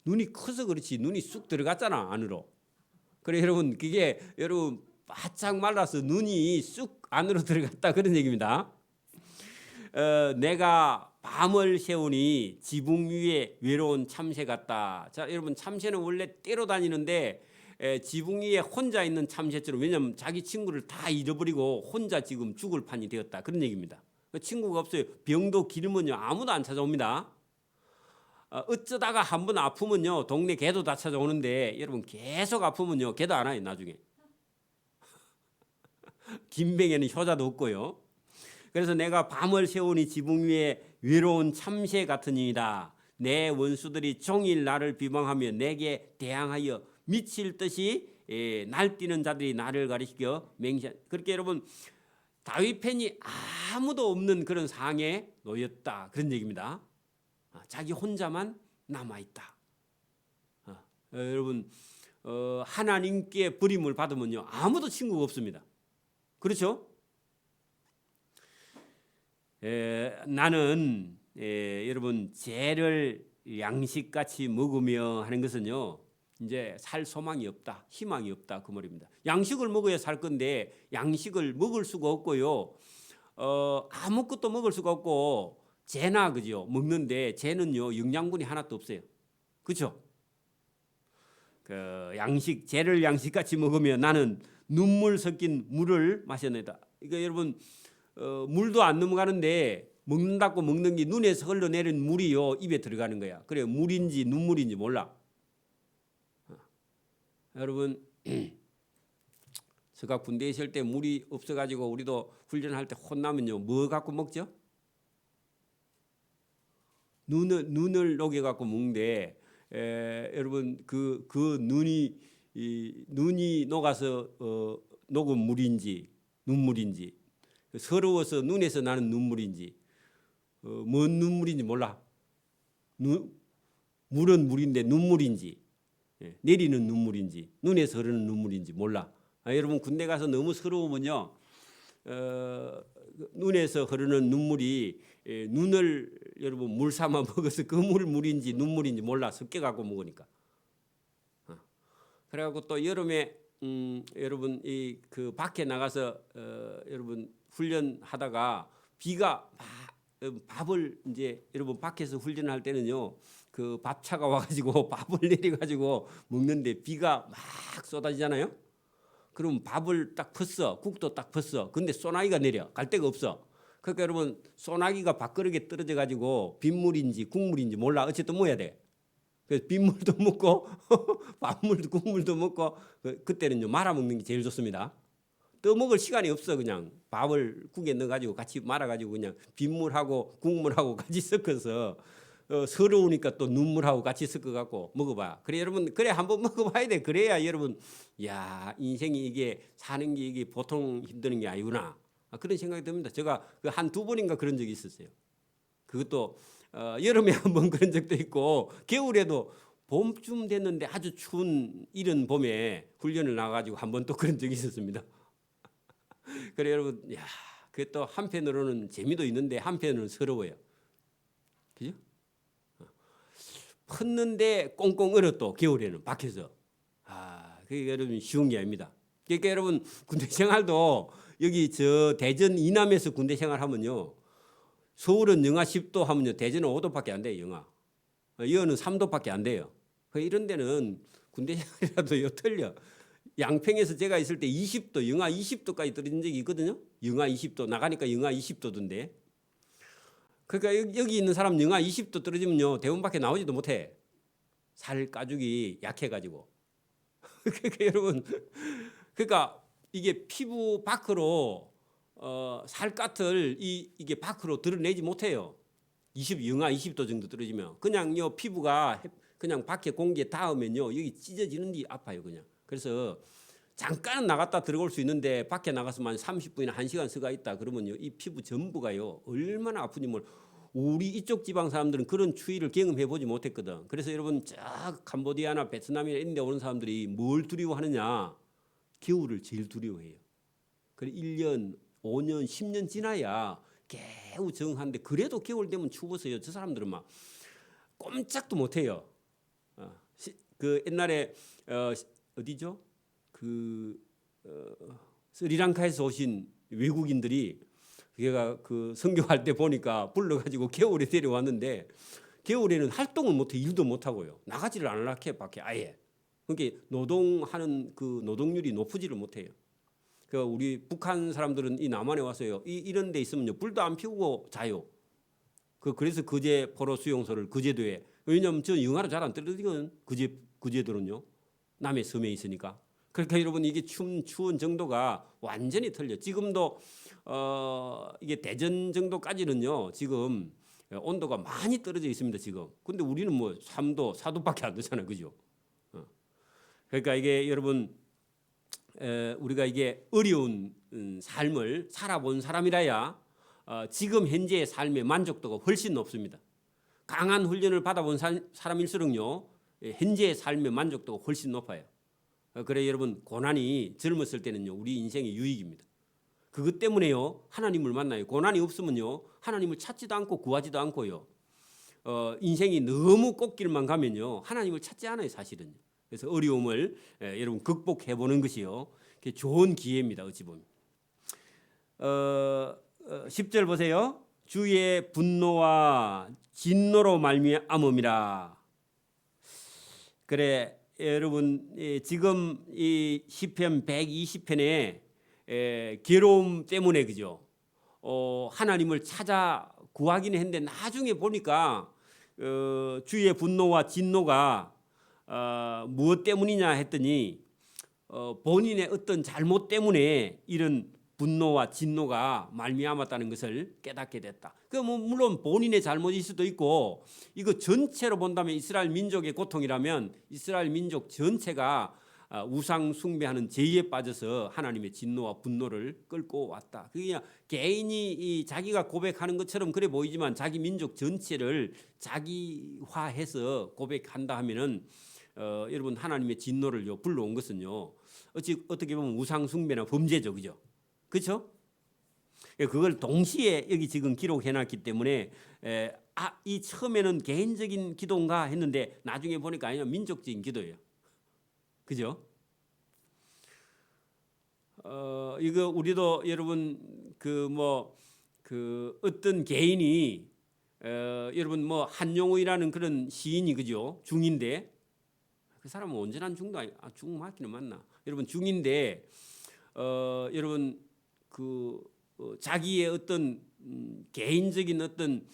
눈이 커서 그렇지 눈이 쑥 들어갔잖아 안으로. 그래 여러분 그게 여러분 바짝 말라서 눈이 쑥 안으로 들어갔다 그런 얘기입니다. 내가 밤을 새우니 지붕 위에 외로운 참새 같다. 자 여러분 참새는 원래 떼로 다니는데 지붕 위에 혼자 있는 참새처럼 왜냐하면 자기 친구를 다 잃어버리고 혼자 지금 죽을 판이 되었다 그런 얘기입니다. 친구가 없어요. 병도 기르면요 아무도 안 찾아옵니다. 어쩌다가 한번 아프면요 동네 개도 다 찾아오는데 여러분 계속 아프면요 개도 안 와요 나중에. 김뱅에는 효자도 없고요. 그래서 내가 밤을 새우니 지붕 위에 외로운 참새 같으니이다. 내 원수들이 종일 나를 비방하며 내게 대항하여 미칠 듯이 날뛰는 자들이 나를 가리켜 맹세. 그렇게 여러분 다윗 편이 아무도 없는 그런 상황에 놓였다 그런 얘기입니다. 자기 혼자만 남아 있다. 여러분 하나님께 버림을 받으면요 아무도 친구가 없습니다. 그렇죠? 나는 여러분 죄를 양식같이 먹으며 하는 것은요 이제 살 소망이 없다, 희망이 없다 그 말입니다. 양식을 먹어야 살 건데 양식을 먹을 수가 없고요. 아무것도 먹을 수가 없고 죄나 그죠 먹는데 죄는요 영양분이 하나도 없어요. 그렇죠? 그 양식 죄를 양식같이 먹으며 나는 눈물 섞인 물을 마셔내다. 이거 여러분 물도 안 넘어가는데 먹는다고 먹는 게 눈에서 흘러내린 물이요 입에 들어가는 거야. 그래 물인지 눈물인지 몰라. 여러분 제가 군대에 있을 때 물이 없어가지고 우리도 훈련할 때 혼나면요 뭐 갖고 먹죠? 눈을 녹여갖고 먹는데 여러분 그 눈이 녹아서 녹은 물인지 눈물인지 서러워서 눈에서 나는 눈물인지 뭔 눈물인지 몰라. 물은 물인데 눈물인지 내리는 눈물인지 눈에서 흐르는 눈물인지 몰라. 여러분 군대 가서 너무 서러우면요 눈에서 흐르는 눈물이 눈을 여러분 물 삼아 먹어서 그 물인지 눈물인지 몰라 섞여 갖고 먹으니까. 그래갖고 또 여름에 여러분 이 그 밖에 나가서 여러분 훈련하다가 비가 밥을 이제 여러분 밖에서 훈련할 때는요 그 밥차가 와가지고 밥을 내려가지고 먹는데 비가 막 쏟아지잖아요. 그럼 밥을 딱 폈어, 국도 딱 폈어. 근데 소나기가 내려 갈 데가 없어. 그러니까 여러분 소나기가 밥그릇에 떨어져 가지고 빗물인지 국물인지 몰라. 어쨌든 뭐야 돼. 그래서 빗물도 먹고 밥물도 국물도 먹고 그때는요 말아 먹는 게 제일 좋습니다. 또 먹을 시간이 없어. 그냥 밥을 국에 넣어가지고 같이 말아가지고 그냥 빗물하고 국물하고 같이 섞어서 서러우니까 또 눈물하고 같이 섞어갖고 먹어봐. 그래 여러분 그래 한번 먹어봐야 돼. 그래야 여러분 야 인생이 이게 사는 게 이게 보통 힘드는 게 아니구나. 그런 생각이 듭니다. 제가 그 한두 번인가 그런 적이 있었어요. 그것도 여름에 한번 그런 적도 있고 겨울에도 봄쯤 됐는데 아주 추운 이른 봄에 훈련을 나가가지고 한번 또 그런 적이 있었습니다. 그래 여러분 야 그게 또 한편으로는 재미도 있는데 한편으로는 서러워요. 그죠? 컸는데 꽁꽁 얼어 또 겨울에는 밖에서. 그게 여러분 쉬운 게 아닙니다. 그러니까 여러분 군대 생활도 여기 저 대전 이남에서 군대 생활하면요. 서울은 영하 10도 하면요. 대전은 5도밖에 안 돼요. 영하. 여는 3도밖에 안 돼요. 이런 데는 군대 생활이라도 틀려. 양평에서 제가 있을 때 20도, 영하 20도까지 떨어진 적이 있거든요. 영하 20도 나가니까 영하 20도던데. 그러니까 여기 있는 사람 영하 20도 떨어지면요 대문 밖에 나오지도 못해. 살 가죽이 약해가지고. 그러니까 여러분, 그러니까 이게 피부 밖으로 살갗을 이게 밖으로 드러내지 못해요. 영하 20도 정도 떨어지면 그냥 요 피부가 그냥 밖에 공기에 닿으면요 여기 찢어지는데 아파요 그냥. 그래서 잠깐 나갔다 들어올 수 있는데 밖에 나가서만 30분이나 1시간 서가 있다 그러면요 이 피부 전부가요 얼마나 아픈지 우리 이쪽 지방 사람들은 그런 추위를 경험해 보지 못했거든. 그래서 여러분 저 캄보디아나 베트남이나 이런 데 오는 사람들이 뭘 두려워하느냐? 겨울을 제일 두려워해요. 그래 1년, 5년, 10년 지나야 겨우 적응하는데 그래도 겨울 되면 추워서요. 저 사람들은 막 꼼짝도 못 해요. 그 옛날에 어디죠? 스리랑카에서 오신 외국인들이 걔가 그 선교할 때 보니까 불러가지고 겨울에 데려왔는데 겨울에는 활동을 못해 일도 못하고요. 나가지를 않으려게 밖에 아예. 그러니까 노동하는 그 노동률이 높지를 못해요. 그 우리 북한 사람들은 이 남한에 와서요. 이런 데 있으면요 불도 안 피우고 자요. 그래서 거제 포로 수용소를 거제도에 왜냐하면 저 영하로 잘 안 떨어지거든. 거제도는요 남의 섬에 있으니까. 그러니까 여러분 이게 추운 정도가 완전히 틀려. 지금도 이게 대전 정도까지는요. 지금 온도가 많이 떨어져 있습니다. 지금. 근데 우리는 뭐 3도, 4도밖에 안 되잖아요. 그죠? 그러니까 이게 여러분 우리가 이게 어려운 삶을 살아본 사람이라야 지금 현재의 삶의 만족도가 훨씬 높습니다. 강한 훈련을 받아본 사람일수록요. 현재의 삶의 만족도가 훨씬 높아요. 그래 여러분 고난이 젊었을 때는요. 우리 인생의 유익입니다. 그것 때문에요. 하나님을 만나요. 고난이 없으면요. 하나님을 찾지도 않고 구하지도 않고요. 인생이 너무 꽃길만 가면요. 하나님을 찾지 않아요. 사실은. 그래서 어려움을 여러분 극복해 보는 것이요. 좋은 기회입니다. 어찌 보면. 10절 보세요. 주의 분노와 진노로 말미암음이라. 그래 여러분 지금 이 시편 120편에 괴로움 때문에 그죠? 하나님을 찾아 구하기는 했는데 나중에 보니까 주의 분노와 진노가 무엇 때문이냐 했더니 본인의 어떤 잘못 때문에 이런 분노와 진노가 말미암았다는 것을 깨닫게 됐다. 그 뭐 물론 본인의 잘못일 수도 있고 이거 전체로 본다면 이스라엘 민족의 고통이라면 이스라엘 민족 전체가 우상 숭배하는 죄에 빠져서 하나님의 진노와 분노를 끌고 왔다. 그게 개인이 자기가 고백하는 것처럼 그래 보이지만 자기 민족 전체를 자기화해서 고백한다 하면은 여러분 하나님의 진노를 불러온 것은요. 어떻게 보면 우상 숭배나 범죄죠, 그죠? 그렇죠? 그걸 동시에 여기 지금 기록해놨기 때문에 이 처음에는 개인적인 기도인가 했는데 나중에 보니까 아니야 민족적인 기도예요. 그죠? 이거 우리도 여러분 그 어떤 개인이 여러분 뭐 한용우이라는 그런 시인이 그죠? 중인데 그 사람은 온전한 중도 중 맞기는 맞나? 여러분 중인데 여러분 자기의 어떤 개인적인 어떤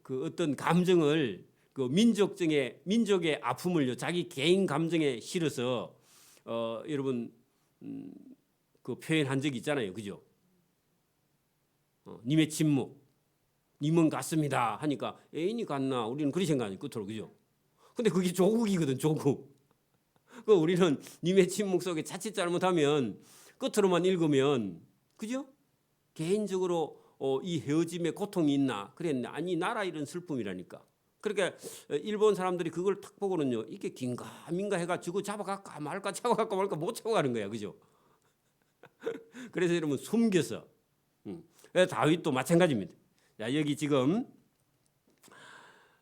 그 어떤 감정을 그 민족의 아픔을요 자기 개인 감정에 실어서 여러분 그 표현한 적이 있잖아요, 그죠? 님의 침묵, 님은 갔습니다 하니까 애인이 갔나? 우리는 그렇게 생각하니 끝으로 그죠? 근데 그게 조국이거든, 조국. 그 우리는 님의 침묵 속에 자칫 잘못하면 끝으로만 읽으면 그죠? 개인적으로 이 헤어짐의 고통이 있나? 그랬네. 아니 나라 이런 슬픔이라니까. 그러니까 일본 사람들이 그걸 탁 보고는요. 이게 긴가민가 해가지고 잡아갈까 말까 잡아갈까 말까 못 잡아가는 거야. 그죠? 그래서 여러분 숨겨서. 다윗도 마찬가지입니다. 자, 여기 지금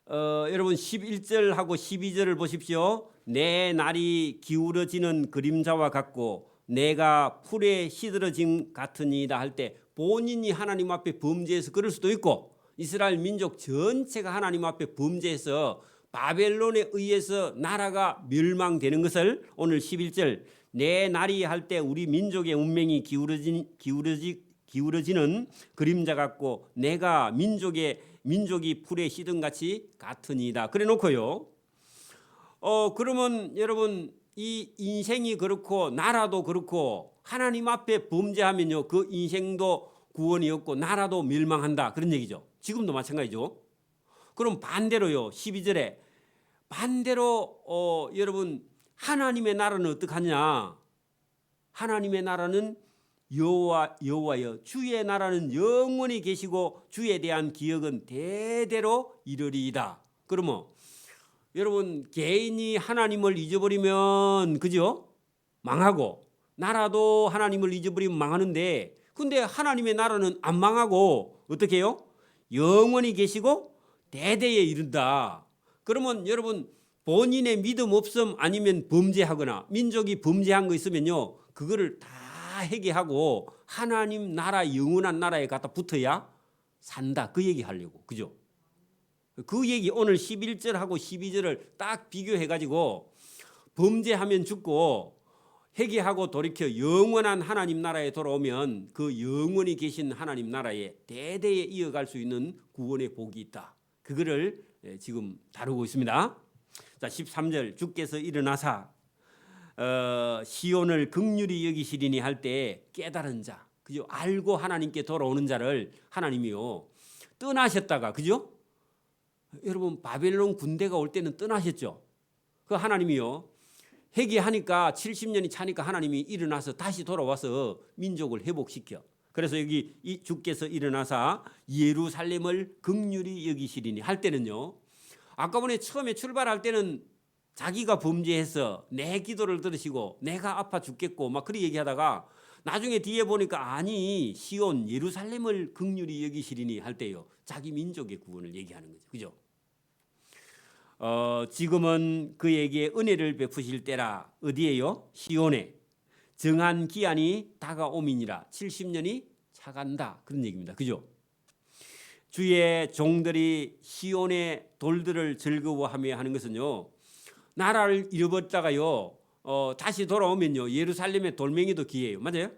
여러분 11절하고 12절을 보십시오. 내 날이 기울어지는 그림자와 같고 내가 풀에 시들어짐 같으니이다 할 때 본인이 하나님 앞에 범죄해서 그럴 수도 있고 이스라엘 민족 전체가 하나님 앞에 범죄해서 바벨론에 의해서 나라가 멸망되는 것을 오늘 11절 내 날이 할 때 우리 민족의 운명이 기울어지는 그림자 같고 내가 민족이 풀에 시든 같이 같으니이다. 그래 놓고요. 그러면 여러분 이 인생이 그렇고 나라도 그렇고 하나님 앞에 범죄하면요 그 인생도 구원이 없고 나라도 멸망한다 그런 얘기죠. 지금도 마찬가지죠. 그럼 반대로요 12절에 반대로 여러분 하나님의 나라는 어떡하냐? 하나님의 나라는 여호와여 주의 나라는 영원히 계시고 주에 대한 기억은 대대로 이르리이다. 그러면 여러분 개인이 하나님을 잊어버리면 그죠? 망하고 나라도 하나님을 잊어버리면 망하는데 근데 하나님의 나라는 안 망하고 어떻게 해요? 영원히 계시고 대대에 이른다. 그러면 여러분 본인의 믿음 없음 아니면 범죄하거나 민족이 범죄한 거 있으면요 그거를 다 회개하고 하나님 나라 영원한 나라에 갖다 붙어야 산다. 그 얘기 하려고. 그죠? 그 얘기 오늘 11절하고 12절을 딱 비교해가지고 범죄하면 죽고 회개하고 돌이켜 영원한 하나님 나라에 돌아오면 그 영원히 계신 하나님 나라에 대대에 이어갈 수 있는 구원의 복이 있다. 그거를 지금 다루고 있습니다. 자, 13절 주께서 일어나사 시온을 긍휼히 여기시리니 할 때 깨달은 자, 그죠? 알고 하나님께 돌아오는 자를 하나님이요 떠나셨다가, 그죠? 여러분 바벨론 군대가 올 때는 떠나셨죠. 그 하나님이요 회개하니까 70년이 차니까 하나님이 일어나서 다시 돌아와서 민족을 회복시켜. 그래서 여기 이 주께서 일어나사 예루살렘을 긍휼히 여기시리니 할 때는요, 아까 전에 처음에 출발할 때는 자기가 범죄해서 내 기도를 들으시고 내가 아파 죽겠고 막 그렇게 얘기하다가 나중에 뒤에 보니까 아니 시온 예루살렘을 긍휼히 여기시리니 할 때요 자기 민족의 구원을 얘기하는 거죠. 그죠? 지금은 그에게 은혜를 베푸실 때라. 어디에요? 시온에 정한 기한이 다가옴이니라. 70년이 차간다. 그런 얘기입니다. 그죠? 주의 종들이 시온의 돌들을 즐거워하며 하는 것은요, 나라를 잃어버렸다가요 다시 돌아오면요 예루살렘의 돌멩이도 기회예요. 맞아요?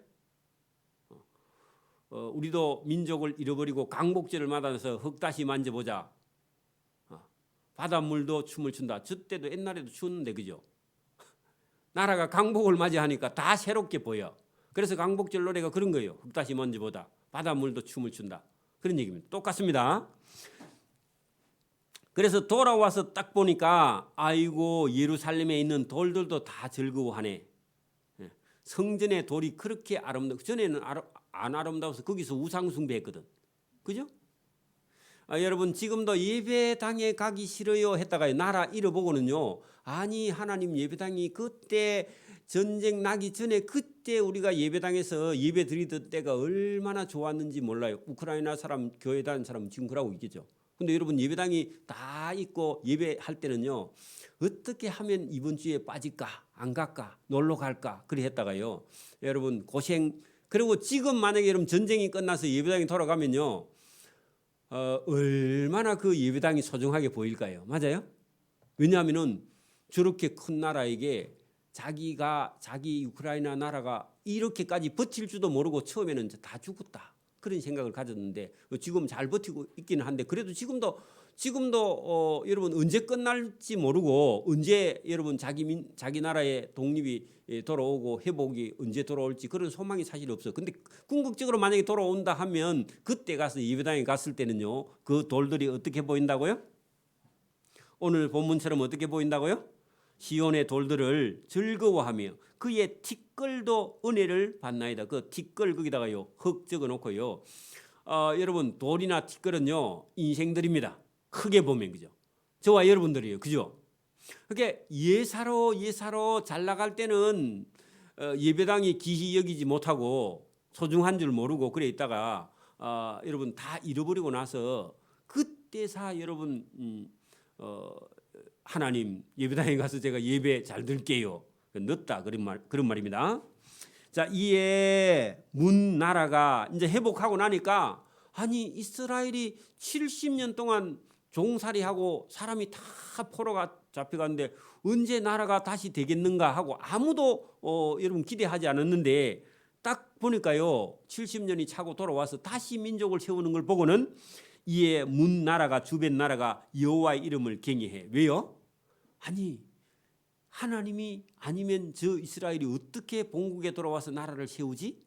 우리도 민족을 잃어버리고 강복절을 맞아서 흙 다시 만져보자. 바닷물도 춤을 춘다. 저 때도 옛날에도 추는데 그죠? 나라가 강복을 맞이하니까 다 새롭게 보여. 그래서 강복절 노래가 그런 거예요. 흙 다시 만져보다. 바닷물도 춤을 춘다. 그런 얘기입니다. 똑같습니다. 그래서 돌아와서 딱 보니까 아이고 예루살렘에 있는 돌들도 다 즐거워하네. 성전의 돌이 그렇게 아름다워. 전에는 안 아름다워서 거기서 우상 숭배했거든. 그죠? 여러분 지금도 예배당에 가기 싫어요 했다가 나라 잃어보고는요, 아니 하나님 예배당이 그때 전쟁 나기 전에 그때 우리가 예배당에서 예배 드리던 때가 얼마나 좋았는지 몰라요. 우크라이나 사람 교회 다니는 사람 지금 그러고 있겠죠. 근데 여러분 예배당이 다 있고 예배할 때는요, 어떻게 하면 이번 주에 빠질까 안 갈까 놀러 갈까 그래 했다가요 여러분 고생. 그리고 지금 만약에 여러분 전쟁이 끝나서 예배당에 돌아가면요 얼마나 그 예배당이 소중하게 보일까요? 맞아요? 왜냐하면은 저렇게 큰 나라에게 자기 우크라이나 나라가 이렇게까지 버틸 줄도 모르고 처음에는 다 죽었다 그런 생각을 가졌는데 지금 잘 버티고 있기는 한데 그래도 지금도 여러분 언제 끝날지 모르고 언제 여러분 자기 나라의 독립이 돌아오고 회복이 언제 돌아올지 그런 소망이 사실 없어. 근데 궁극적으로 만약에 돌아온다 하면 그때 가서 예배당에 갔을 때는요 그 돌들이 어떻게 보인다고요? 오늘 본문처럼 어떻게 보인다고요? 시온의 돌들을 즐거워하며 그의 티끌도 은혜를 받나이다. 그 티끌 거기다가요 흙 적어놓고요. 여러분 돌이나 티끌은요 인생들입니다. 크게 보면 그죠? 저와 여러분들이에요. 그죠? 그게 예사로 잘 나갈 때는 예배당이 기히 여기지 못하고 소중한 줄 모르고 그래 있다가 여러분 다 잃어버리고 나서 그때사 여러분 하나님 예배당에 가서 제가 예배 잘 들게요. 늦다 그런 말입니다. 자, 이에 문 나라가 이제 회복하고 나니까 아니 이스라엘이 70년 동안 종살이하고 사람이 다 포로가 잡혀갔는데 언제 나라가 다시 되겠는가 하고 아무도 여러분 기대하지 않았는데 딱 보니까요 70년이 차고 돌아와서 다시 민족을 세우는 걸 보고는 이에 문 나라가 주변 나라가 여호와의 이름을 경외해. 왜요? 아니 하나님이 아니면 저 이스라엘이 어떻게 본국에 돌아와서 나라를 세우지?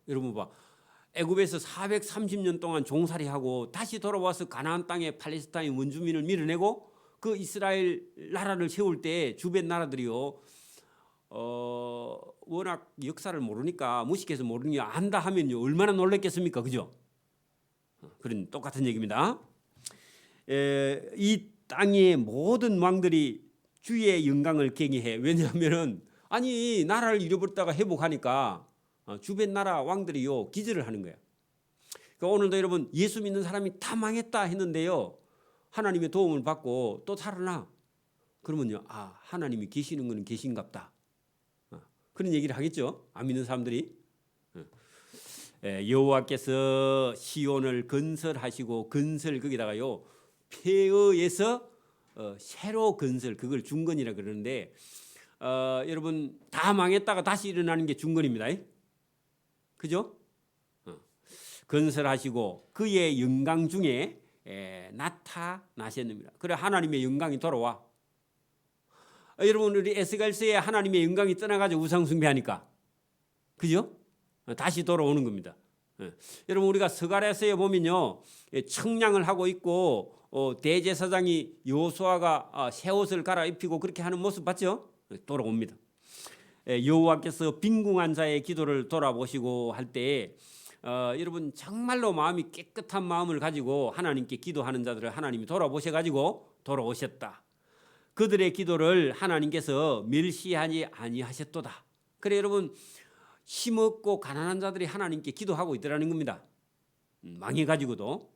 여러분 봐. 애굽에서 430년 동안 종살이하고 다시 돌아와서 가나안 땅에 팔레스타인 원주민을 밀어내고 그 이스라엘 나라를 세울 때 주변 나라들이요 워낙 역사를 모르니까 무식해서 모르니까 안다 하면요 얼마나 놀랐겠습니까? 그죠? 그런 똑같은 얘기입니다. 이 땅의 모든 왕들이 주의 영광을 경외해. 왜냐하면은 아니 나라를 잃어버렸다가 회복하니까 주변 나라 왕들이요 기절을 하는 거예요. 그러니까 오늘도 여러분 예수 믿는 사람이 다 망했다 했는데요 하나님의 도움을 받고 또 살아나 그러면요 하나님이 계시는 거는 계신갑다 그런 얘기를 하겠죠. 안 믿는 사람들이. 여호와께서 시온을 건설하시고 건설 거기다가요 폐허에서 새로 건설 그걸 중건이라 그러는데 여러분 다 망했다가 다시 일어나는 게 중건입니다. 그죠? 건설하시고 그의 영광 중에 나타나셨습니다. 그래 하나님의 영광이 돌아와. 여러분 우리 에스겔서에 하나님의 영광이 떠나가지고 우상 숭배하니까, 그죠? 다시 돌아오는 겁니다. 여러분 우리가 스가랴서에 보면요, 청량을 하고 있고 대제사장이 여호수아가 새 옷을 갈아입히고 그렇게 하는 모습 봤죠? 돌아옵니다. 여호와께서 빈궁한 자의 기도를 돌아보시고 할 때 여러분 정말로 마음이 깨끗한 마음을 가지고 하나님께 기도하는 자들을 하나님이 돌아보셔가지고 돌아오셨다. 그들의 기도를 하나님께서 멸시하지 아니하셨도다. 그래 여러분 힘없고 가난한 자들이 하나님께 기도하고 있더라는 겁니다. 망해가지고도.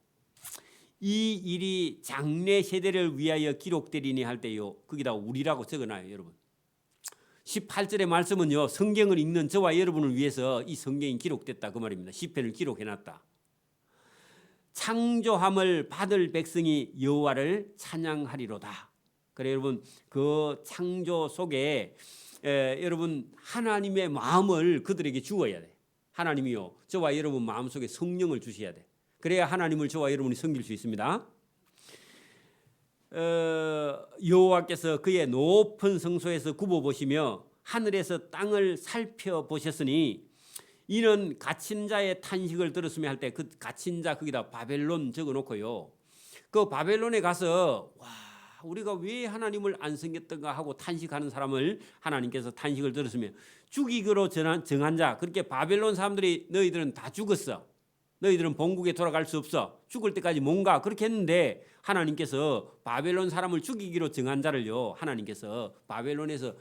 이 일이 장래 세대를 위하여 기록되리니 할 때요, 거기다 우리라고 적어놔요. 여러분 18절의 말씀은요, 성경을 읽는 저와 여러분을 위해서 이 성경이 기록됐다 그 말입니다. 시편을 기록해놨다. 창조함을 받을 백성이 여호와를 찬양하리로다. 그래 여러분 그 창조 속에 여러분 하나님의 마음을 그들에게 주어야 돼. 하나님이요 저와 여러분 마음속에 성령을 주셔야 돼. 그래야 하나님을 저와 여러분이 섬길 수 있습니다. 여호와께서 그의 높은 성소에서 굽어보시며 하늘에서 땅을 살펴보셨으니 이는 갇힌 자의 탄식을 들었으며 할 때 그 갇힌 자 거기다 바벨론 적어놓고요, 그 바벨론에 가서 와 우리가 왜 하나님을 안 섬겼던가 하고 탄식하는 사람을 하나님께서 탄식을 들었으며 죽이기로 정한 자, 그렇게 바벨론 사람들이 너희들은 다 죽었어, 너희들은 본국에 돌아갈 수 없어, 죽을 때까지 못 가, 그렇게 했는데 하나님께서 바벨론 사람을 죽이기로 정한 자를요, 하나님께서 바벨론에서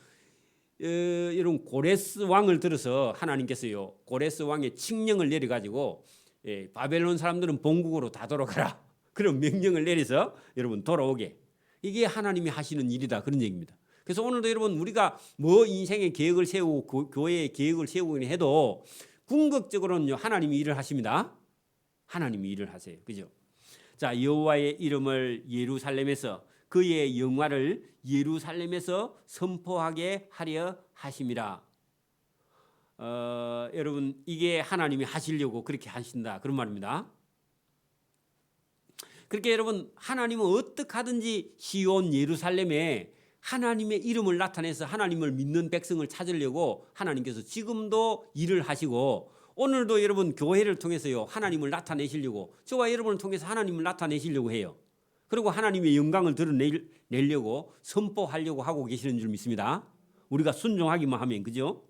이런 고레스 왕을 들어서 하나님께서요 고레스 왕의 칙령을 내려가지고 바벨론 사람들은 본국으로 다 돌아가라 그런 명령을 내려서 여러분 돌아오게, 이게 하나님이 하시는 일이다 그런 얘기입니다. 그래서 오늘도 여러분 우리가 뭐 인생의 계획을 세우고 교회의 계획을 세우긴 해도 궁극적으로는요 하나님이 일을 하십니다. 하나님이 일을 하세요. 그죠? 자, 여호와의 이름을 예루살렘에서 그의 영화를 예루살렘에서 선포하게 하려 하심이라. 여러분 이게 하나님이 하시려고 그렇게 하신다 그런 말입니다. 그렇게 여러분 하나님은 어떻게 하든지 시온 예루살렘에 하나님의 이름을 나타내서 하나님을 믿는 백성을 찾으려고 하나님께서 지금도 일을 하시고 오늘도 여러분 교회를 통해서요 하나님을 나타내시려고, 저와 여러분을 통해서 하나님을 나타내시려고 해요. 그리고 하나님의 영광을 드러내려고 선포하려고 하고 계시는 줄 믿습니다. 우리가 순종하기만 하면, 그죠?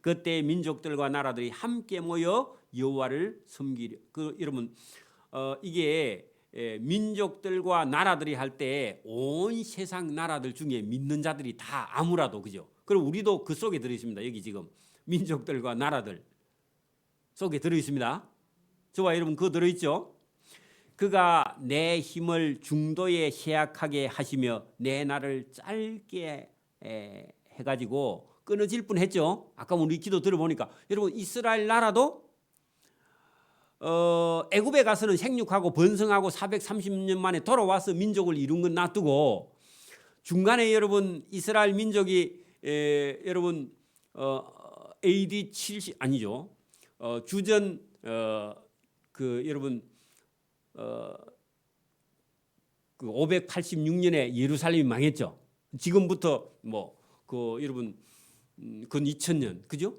그때 민족들과 나라들이 함께 모여 여호와를 섬기려. 여러분 이게 민족들과 나라들이 할 때 온 세상 나라들 중에 믿는 자들이 다 아무라도, 그죠? 그리고 우리도 그 속에 들어 있습니다. 여기 지금 민족들과 나라들 속에 들어 있습니다. 저와 여러분 그거 들어 있죠? 그가 내 힘을 중도에 쇠약하게 하시며 내 날을 짧게 해가지고 끊어질 뻔했죠. 아까 우리 기도 들어보니까 여러분 이스라엘 나라도 애굽에 가서는 생육하고 번성하고 430년 만에 돌아와서 민족을 이룬 건 놔두고 중간에 여러분 이스라엘 민족이 여러분 AD 70 아니죠. 주전 여러분 그 586년에 예루살렘이 망했죠. 지금부터 여러분 근 2000년, 그죠?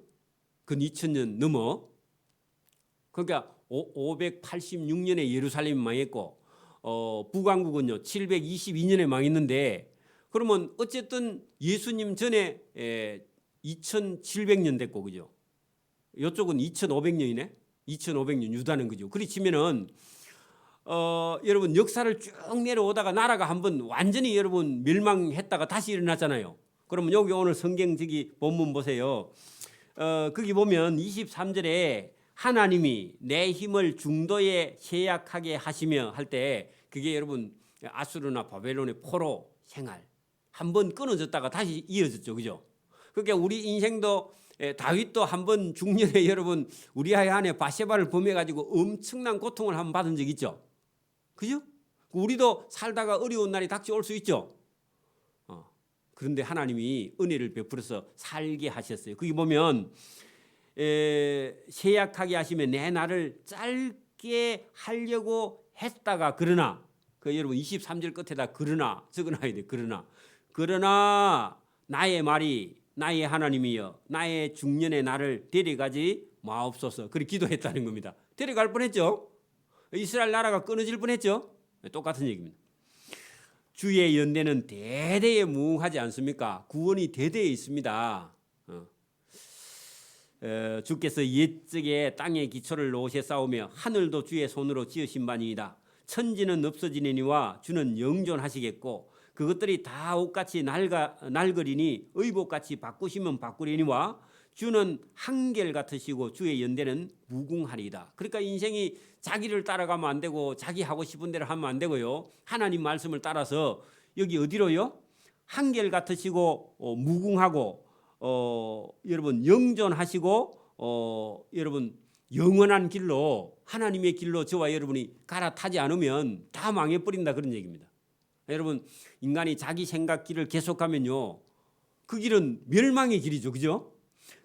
근 2000년 넘어. 그러니까 586년에 예루살렘이 망했고 북왕국은요 722년에 망했는데, 그러면 어쨌든 예수님 전에 2700년 됐고, 그죠? 이쪽은 2500년이네. 2500년 유다는, 그죠? 그리 치면은 여러분 역사를 쭉 내려오다가 나라가 한번 완전히 여러분 멸망했다가 다시 일어났잖아요. 그러면 여기 오늘 성경 저기 본문 보세요. 거기 보면 23절에 하나님이 내 힘을 중도에 쇠약하게 하시며 할 때 그게 여러분 아수르나 바벨론의 포로 생활 한번 끊어졌다가 다시 이어졌죠, 그죠? 그러니까 우리 인생도 다윗도 한번 중년에 여러분 우리아의 아내 바세바를 범해가지고 엄청난 고통을 한번 받은 적 있죠, 그죠? 우리도 살다가 어려운 날이 닥쳐올 수 있죠. 그런데 하나님이 은혜를 베풀어서 살게 하셨어요. 거기 보면 쇠약하게 하시면 내 날을 짧게 하려고 했다가 그러나, 그 여러분 23절 끝에다 그러나 적어놔야 돼. 그러나 나의 말이 나의 하나님이여 나의 중년에 나를 데려가지 마옵소서. 그렇게 기도했다는 겁니다. 데려갈 뻔했죠. 이스라엘 나라가 끊어질 뻔했죠. 똑같은 얘기입니다. 주의 연대는 대대에 무궁하지 않습니까? 구원이 대대에 있습니다. 주께서 옛적에 땅의 기초를 놓으셔 싸우며 하늘도 주의 손으로 지으신 바니이다. 천지는 없어지니와 주는 영존하시겠고 그것들이 다 옷같이 낡으리니 의복같이 바꾸시면 바꾸리니와 주는 한결같으시고 주의 연대는 무궁하리이다. 그러니까 인생이 자기를 따라가면 안 되고 자기 하고 싶은 대로 하면 안 되고요. 하나님 말씀을 따라서 여기 어디로요? 한결같으시고 무궁하고 여러분 영존하시고 여러분 영원한 길로 하나님의 길로 저와 여러분이 갈아타지 않으면 다 망해버린다 그런 얘기입니다. 여러분 인간이 자기 생각 길을 계속하면요 그 길은 멸망의 길이죠. 그죠?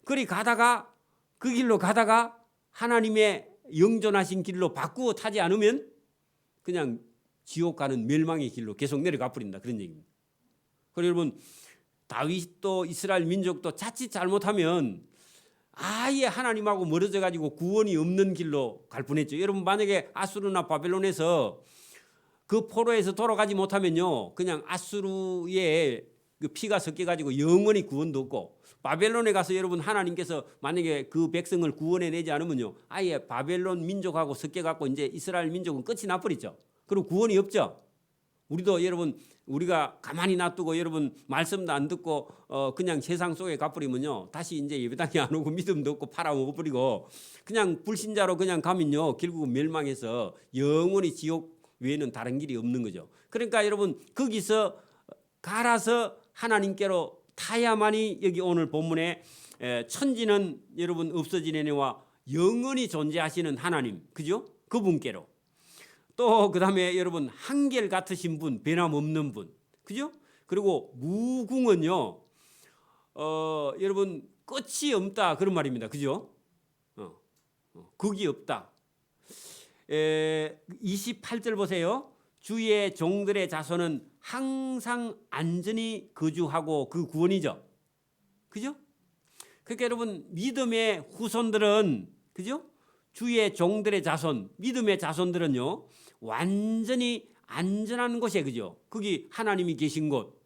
그리 가다가 그 길로 가다가 하나님의 영존하신 길로 바꾸어 타지 않으면 그냥 지옥 가는 멸망의 길로 계속 내려가 버린다 그런 얘기입니다. 그리고 여러분 다윗도 이스라엘 민족도 자칫 잘못하면 아예 하나님하고 멀어져 가지고 구원이 없는 길로 갈 뻔했죠. 여러분 만약에 아수르나 바벨론에서 그 포로에서 돌아가지 못하면요 그냥 아수르의 그 피가 섞여 가지고 영원히 구원도 없고 바벨론에 가서 여러분 하나님께서 만약에 그 백성을 구원해내지 않으면요 아예 바벨론 민족하고 섞여 갖고 이제 이스라엘 민족은 끝이 나버리죠. 그리고 구원이 없죠. 우리도 여러분 우리가 가만히 놔두고 여러분 말씀도 안 듣고 그냥 세상 속에 가버리면요 다시 이제 예배당에 안 오고 믿음도 없고 팔아먹어버리고 그냥 불신자로 그냥 가면요 결국은 멸망해서 영원히 지옥 외에는 다른 길이 없는 거죠. 그러니까 여러분 거기서 갈아서 하나님께로 타야만이 여기 오늘 본문에 천지는 여러분 없어지느니와 영원히 존재하시는 하나님 그죠? 그분께로 또 그다음에 여러분 한결 같으신 분 변함없는 분 그죠? 그리고 무궁은요 여러분 끝이 없다 그런 말입니다. 그죠? 극이 없다. 28절 보세요. 주의 종들의 자손은 항상 안전히 거주하고 그 구원이죠. 그죠? 그러니까 여러분 믿음의 후손들은 그죠? 주의 종들의 자손, 믿음의 자손들은요. 완전히 안전한 곳에 그죠? 거기 하나님이 계신 곳.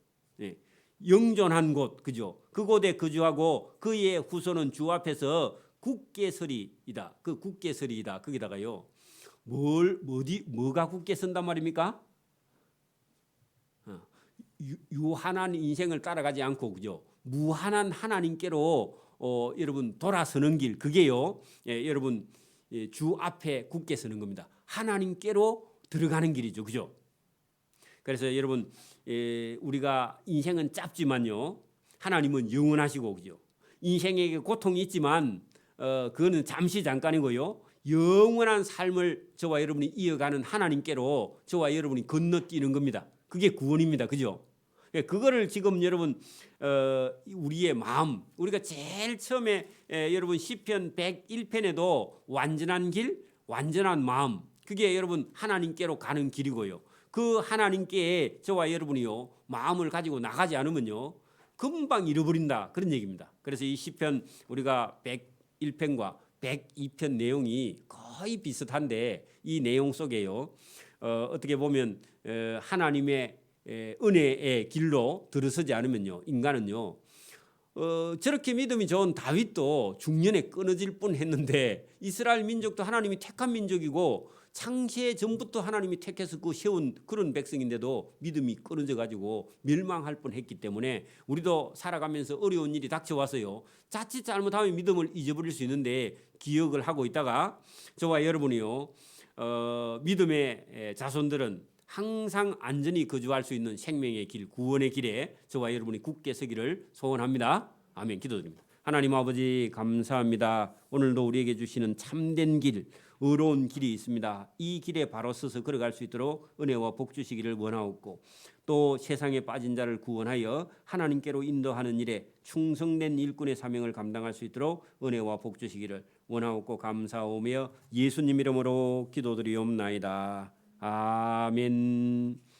영존한 곳 그죠? 그곳에 거주하고 그의 후손은 주 앞에서 굳게 서리이다. 그 굳게 서리이다. 거기다가요. 뭐가 굳게 선단 말입니까? 유한한 인생을 따라가지 않고 그죠? 무한한 하나님께로 여러분 돌아서는 길 그게요. 여러분 주 앞에 굳게 서는 겁니다. 하나님께로 들어가는 길이죠. 그죠? 그래서 여러분 우리가 인생은 짧지만요. 하나님은 영원하시고 그죠? 인생에게 고통이 있지만 그거는 잠시 잠깐이고요. 영원한 삶을 저와 여러분이 이어가는 하나님께로 저와 여러분이 건너뛰는 겁니다. 그게 구원입니다. 그죠? 그거를 지금 여러분 우리의 마음 우리가 제일 처음에 여러분 시편 101편에도 완전한 길 완전한 마음 그게 여러분 하나님께로 가는 길이고요. 그 하나님께 저와 여러분이요 마음을 가지고 나가지 않으면요 금방 잃어버린다 그런 얘기입니다. 그래서 이 시편 우리가 101편과 102편 내용이 거의 비슷한데 이 내용 속에요 어떻게 보면 하나님의 은혜의 길로 들어서지 않으면요 인간은요 저렇게 믿음이 좋은 다윗도 중년에 끊어질 뻔했는데 이스라엘 민족도 하나님이 택한 민족이고 창세 전부터 하나님이 택해서 그 세운 그런 백성인데도 믿음이 끊어져 가지고 멸망할 뻔했기 때문에 우리도 살아가면서 어려운 일이 닥쳐와서요 자칫 잘못하면 믿음을 잊어버릴 수 있는데 기억을 하고 있다가 저와 여러분이요 믿음의 자손들은 항상 안전히 거주할 수 있는 생명의 길 구원의 길에 저와 여러분이 굳게 서기를 소원합니다. 아멘. 기도드립니다. 하나님 아버지 감사합니다. 오늘도 우리에게 주시는 참된 길 의로운 길이 있습니다. 이 길에 바로 서서 걸어갈 수 있도록 은혜와 복 주시기를 원하옵고 또 세상에 빠진 자를 구원하여 하나님께로 인도하는 일에 충성된 일꾼의 사명을 감당할 수 있도록 은혜와 복 주시기를 원하옵고 감사하오며 예수님 이름으로 기도드리옵나이다. 아멘.